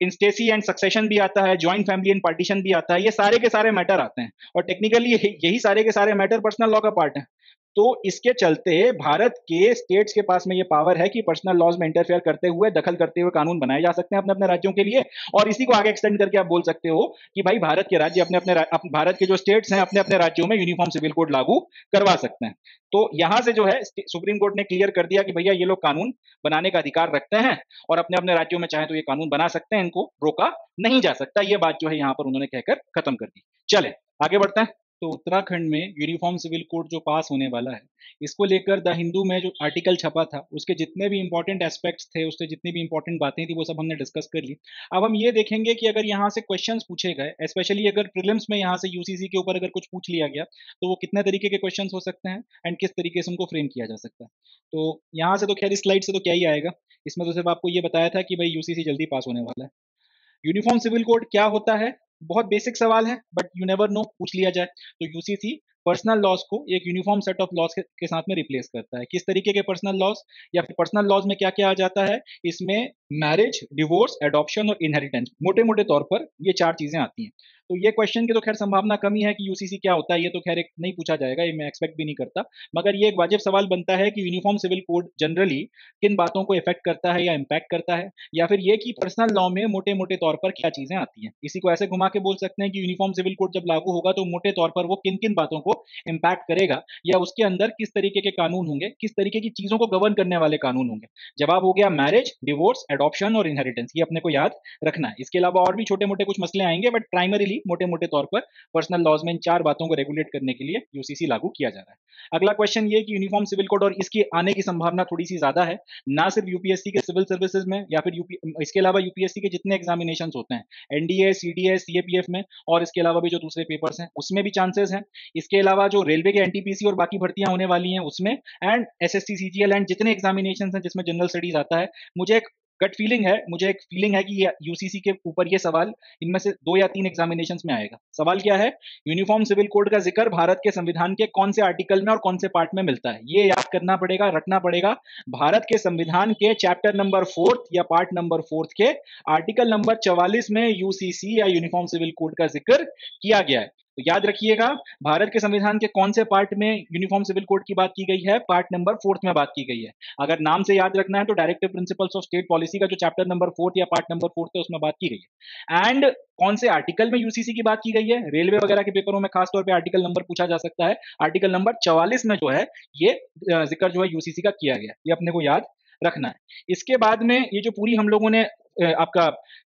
intestacy and succession भी आता है, ज्वाइंट फैमिली एंड पार्टीशन भी आता है। ये सारे के सारे मैटर आते हैं और टेक्निकली यही सारे के सारे मैटर पर्सनल लॉ का पार्ट है। तो इसके चलते भारत के स्टेट्स के पास में ये पावर है कि पर्सनल लॉज में इंटरफेयर करते हुए, दखल करते हुए कानून बनाए जा सकते हैं अपने अपने राज्यों के लिए। और इसी को आगे एक्सटेंड करके आप बोल सकते हो कि भाई भारत के राज्य भारत के जो स्टेट्स हैं अपने अपने राज्यों में यूनिफॉर्म सिविल कोड लागू करवा सकते हैं। तो यहां से जो है सुप्रीम कोर्ट ने क्लियर कर दिया कि भैया ये लोग कानून बनाने का अधिकार रखते हैं और अपने अपने राज्यों में चाहे तो ये कानून बना सकते हैं, इनको रोका नहीं जा सकता। ये बात जो है यहाँ पर उन्होंने कहकर खत्म कर दी। चले आगे बढ़ते हैं। तो उत्तराखंड में यूनिफॉर्म सिविल कोड जो पास होने वाला है, इसको लेकर द हिंदू में जो आर्टिकल छपा था उसके जितने भी इंपॉर्टेंट एस्पेक्ट्स थे, उससे जितनी भी इंपॉर्टेंट बातें थी वो सब हमने डिस्कस कर ली। अब हम ये देखेंगे कि अगर यहाँ से क्वेश्चंस पूछे गए, स्पेशली अगर प्रीलिम्स में यहाँ से यूसीसी के ऊपर अगर कुछ पूछ लिया गया तो वो कितने तरीके के क्वेश्चंस हो सकते हैं एंड किस तरीके से उनको फ्रेम किया जा सकता है। तो यहाँ से तो खैर इस स्लाइड से तो क्या ही आएगा, इसमें तो सिर्फ आपको ये बताया था कि भाई यूसीसी जल्दी पास होने वाला है। यूनिफॉर्म सिविल कोड क्या होता है? बहुत बेसिक सवाल है बट यू नेवर नो, पूछ लिया जाए। तो यूसीसी पर्सनल लॉज को एक यूनिफॉर्म सेट ऑफ लॉज के साथ में रिप्लेस करता है। किस तरीके के पर्सनल लॉज, या फिर पर्सनल लॉज में क्या क्या आ जाता है? इसमें मैरिज, डिवोर्स, एडॉप्शन और इनहेरिटेंस, मोटे मोटे तौर पर ये चार चीजें आती हैं। तो ये क्वेश्चन की तो खैर संभावना कम ही है कि यूसीसी क्या होता है, ये तो खैर एक नहीं पूछा जाएगा, ये मैं एक्सपेक्ट भी नहीं करता। मगर ये एक वाजिब सवाल बनता है कि यूनिफॉर्म सिविल कोड जनरली किन बातों को इफेक्ट करता है या इम्पैक्ट करता है, या फिर ये कि पर्सनल लॉ में मोटे मोटे तौर पर क्या चीजें आती हैं। इसी को ऐसे घुमा के बोल सकते हैं कि यूनिफॉर्म सिविल कोड जब लागू होगा तो मोटे तौर पर वो किन किन बातों को इम्पैक्ट करेगा, या उसके अंदर किस तरीके के कानून होंगे, किस तरीके की चीजों को गवर्न करने वाले कानून होंगे। जवाब हो गया मैरिज, डिवोर्स, एडॉप्शन और इनहेरिटेंस, ये अपने को याद रखना है। इसके अलावा और भी छोटे मोटे कुछ मसले आएंगे बट प्राइमरीली मोटे मोटे तौर पर पर्सनल लॉज में इन चार बातों को रेगुलेट करने के लिए यूसीसी लागू किया जा रहा है। अगला क्वेश्चन ये कि यूनिफॉर्म सिविल कोड और इसके आने की संभावना थोड़ी सी ज्यादा है, ना सिर्फ यूपीएससी के सिविल सर्विसेज में या फिर इसके अलावा यूपीएससी के जितने एग्जामिनेशंस होते हैं, एनडीए, सीडीएस, सीएपीएफ में, और इसके अलावा भी जो दूसरे पेपर्स हैं उसमें भी चांसेस हैं। इसके अलावा जो रेलवे के एनटीपीसी और बाकी भर्तियां होने वाली हैं उसमें, एंड एसएससी, सीजीएल एंड जितने एग्जामिनेशंस हैं जिसमें जनरल स्टडीज आता है, मुझे एक फीलिंग है कि यूसीसी के ऊपर ये सवाल इनमें से 2 या 3 एग्जामिनेशंस में आएगा। सवाल क्या है? यूनिफॉर्म सिविल कोड का जिक्र भारत के संविधान के कौन से आर्टिकल में और कौन से पार्ट में मिलता है? ये याद करना पड़ेगा, रखना पड़ेगा। भारत के संविधान के चैप्टर नंबर 4 या पार्ट नंबर 4 के आर्टिकल नंबर 44 में यूसीसी या यूनिफॉर्म सिविल कोड का जिक्र किया गया है। तो याद रखिएगा, भारत के संविधान के कौन से पार्ट में यूनिफॉर्म सिविल कोड की बात की गई है? पार्ट नंबर 4 में बात की गई है। अगर नाम से याद रखना है तो directive principles of state policy का जो चैप्टर नंबर 4 या पार्ट नंबर 4 है उसमें बात की गई है। एंड कौन से आर्टिकल में यूसीसी की बात की गई है? रेलवे वगैरह के पेपरों में खासतौर पर आर्टिकल नंबर पूछा जा सकता है। आर्टिकल नंबर 44 में जो है ये जिक्र जो है यूसीसी का किया गया, ये अपने को याद रखना है। इसके बाद में ये जो पूरी हम लोगों ने आपका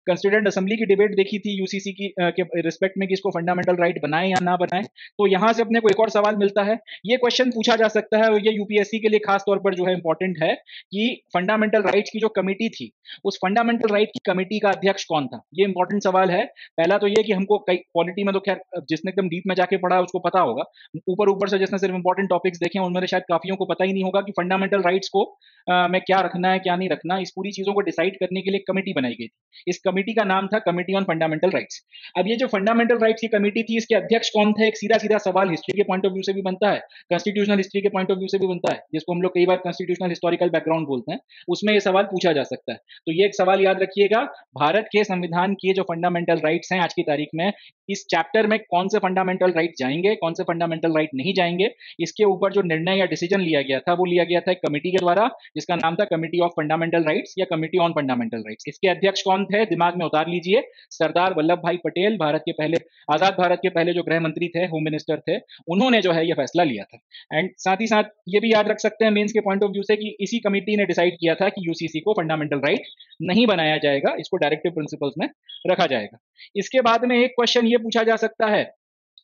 कंस्टिट्यूएंट असेंबली की डिबेट देखी थी यूसीसी की के रिस्पेक्ट में कि इसको फंडामेंटल राइट बनाए या ना बनाए, तो यहां से अपने को एक और सवाल मिलता है। ये क्वेश्चन पूछा जा सकता है और ये यूपीएससी के लिए खास तौर पर जो है इंपॉर्टेंट है कि फंडामेंटल राइट्स की जो कमेटी थी, उस फंडामेंटल राइट की कमेटी का अध्यक्ष कौन था? ये इंपॉर्टेंट सवाल है। पहला तो ये कि हमको कई पॉलिटी में तो खैर जिसने एकदम डीप में जाके पढ़ा है उसको पता होगा, ऊपर ऊपर से जिसने सिर्फ इंपॉर्टेंट टॉपिक्स देखे उनमें शायद काफियों को पता ही नहीं होगा कि फंडामेंटल राइट्स को में क्या रखना है क्या नहीं रखना। इस पूरी चीजों को डिसाइड करने के लिए कमेटी बनाई गई थी। इस कमेटी का नाम था कमेटी ऑन फंडामेंटल राइट्स। अब ये जो फंडामेंटल राइट्स की कमेटी थी, इसके अध्यक्ष कौन थे? एक सीधा सीधा सवाल हिस्ट्री के पॉइंट ऑफ व्यू से भी बनता है, कॉन्स्टिट्यूशनल हिस्ट्री के पॉइंट ऑफ व्यू से भी बनता है, जिसको हम लोग कई बार कॉन्स्टिट्यूशनल हिस्टोरिकल बैकग्राउंड बोलते हैं, उसमें ये सवाल पूछा जा सकता है। तो ये एक सवाल याद रखिएगा, भारत के संविधान के जो फंडामेंटल राइट्स हैं आज की तारीख में, इस चैप्टर में कौन से फंडामेंटल राइट जाएंगे, कौन से फंडामेंटल राइट नहीं जाएंगे, इसके ऊपर जो निर्णय या डिसीजन लिया गया था वो लिया गया था एक कमेटी के द्वारा जिसका नाम था कमेटी ऑफ फंडामेंटल राइट्स या कमेटी ऑन फंडामेंटल राइट्स। इसके अध्यक्ष कौन थे दिमाग में उतार लीजिए, सरदार वल्लभ भाई पटेल, भारत के पहले, आजाद भारत के पहले जो गृह मंत्री थे, होम मिनिस्टर थे, उन्होंने जो है ये फैसला लिया था। एंड साथ ही साथ ये भी याद रख सकते हैं मेंस के पॉइंट ऑफ व्यू से कि इसी कमेटी ने डिसाइड किया था कि यूसीसी को फंडामेंटल राइट नहीं बनाया जाएगा, इसको डायरेक्टिव प्रिंसिपल्स में रखा जाएगा। इसके बाद में एक क्वेश्चन ये पूछा जा सकता है,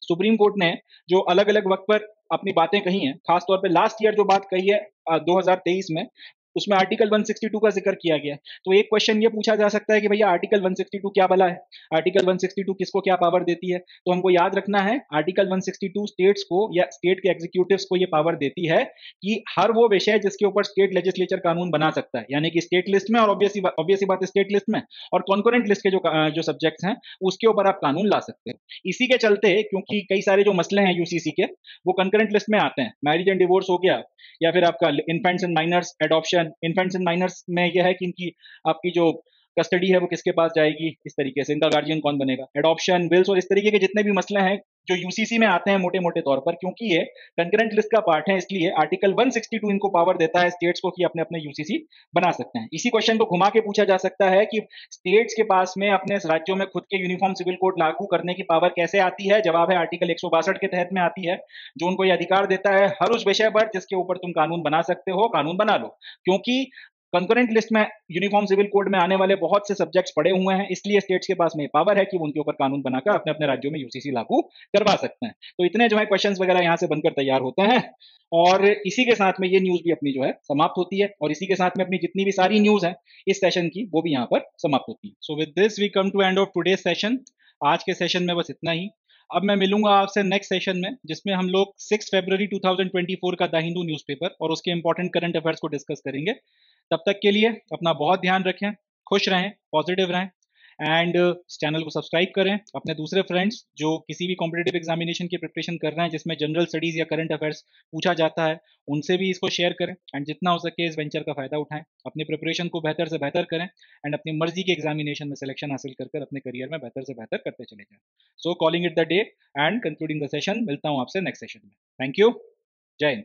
सुप्रीम कोर्ट ने जो अलग अलग वक्त पर अपनी बातें कही हैं, खासतौर पे लास्ट ईयर जो बात कही है 2023 में, उसमें आर्टिकल 162 का जिक्र किया गया है। तो एक क्वेश्चन ये पूछा जा सकता है कि भैया आर्टिकल 162 क्या भला है, आर्टिकल 162 किसको क्या पावर देती है? तो हमको याद रखना है, आर्टिकल 162 स्टेट्स को या स्टेट के एग्जीक्यूटिव्स को ये पावर देती है कि हर वो विषय जिसके ऊपर स्टेट लेजिस्लेचर कानून बना सकता है, यानी कि स्टेट लिस्ट में, और ऑब्वियसली बात है स्टेट लिस्ट में, और कॉन्करेंट लिस्ट के जो सब्जेक्ट्स हैं उसके ऊपर आप कानून ला सकते हो। इसी के चलते, क्योंकि कई सारे जो मसले हैं यूसीसी के वो कंकरेंट लिस्ट में आते हैं, मैरिज एंड डिवोर्स हो गया, या फिर आपका infants and minors adoption, infants and minors में यह है कि इनकी आपकी जो कस्टडी है वो किसके पास जाएगी, इस तरीके से इनका गार्जियन कौन बनेगा, एडॉप्शन, विल्स, और इस तरीके के जितने भी मसले हैं जो यूसीसी में आते हैं मोटे मोटे तौर पर, क्योंकि ये कंकरेंट लिस्ट का पार्ट है, इसलिए आर्टिकल 162 इनको पावर देता है स्टेट्स को कि अपने अपने यूसीसी बना सकते हैं। इसी क्वेश्चन को घुमा के पूछा जा सकता है कि स्टेट्स के पास में अपने राज्यों में खुद के यूनिफॉर्म सिविल कोड लागू करने की पावर कैसे आती है? जवाब है आर्टिकल 162 के तहत में आती है, जो उनको यह अधिकार देता है हर उस विषय पर जिसके ऊपर तुम कानून बना सकते हो, कानून बना लो। क्योंकि कंकरेंट लिस्ट में यूनिफॉर्म सिविल कोड में आने वाले बहुत से सब्जेक्ट्स पड़े हुए हैं, इसलिए स्टेट्स के पास में पावर है कि वो उनके ऊपर कानून बनाकर अपने अपने राज्यों में यूसीसी लागू करवा सकते हैं। तो इतने जो है क्वेश्चंस वगैरह यहाँ से बनकर तैयार होते हैं, और इसी के साथ में ये न्यूज भी अपनी जो है समाप्त होती है, और इसी के साथ में अपनी जितनी भी सारी न्यूज है इस सेशन की वो भी यहाँ पर समाप्त होती है। So with this we come to end of today's session. आज के सेशन में बस इतना ही। अब मैं मिलूंगा आपसे नेक्स्ट सेशन में, जिसमें हम लोग 6 फरवरी 2024 का द हिंदू न्यूज़पेपर और उसके इंपॉर्टेंट करंट अफेयर्स को डिस्कस करेंगे। तब तक के लिए अपना बहुत ध्यान रखें, खुश रहें, पॉजिटिव रहें, एंड इस चैनल को सब्सक्राइब करें। अपने दूसरे फ्रेंड्स जो किसी भी कॉम्पिटेटिव एग्जामिनेशन की प्रिपरेशन कर रहे हैं जिसमें जनरल स्टडीज़ या करंट अफेयर्स पूछा जाता है, उनसे भी इसको शेयर करें, एंड जितना हो सके इस वेंचर का फ़ायदा उठाएं, अपनी प्रिपरेशन को बेहतर से बेहतर करें, एंड अपनी मर्जी के एग्जामिनेशन में सिलेक्शन हासिल कर अपने करियर में बेहतर से बेहतर करते चले जाएं। So calling it the day and concluding the session. मिलता हूँ आपसे नेक्स्ट सेशन में। Thank you. जय हिंद।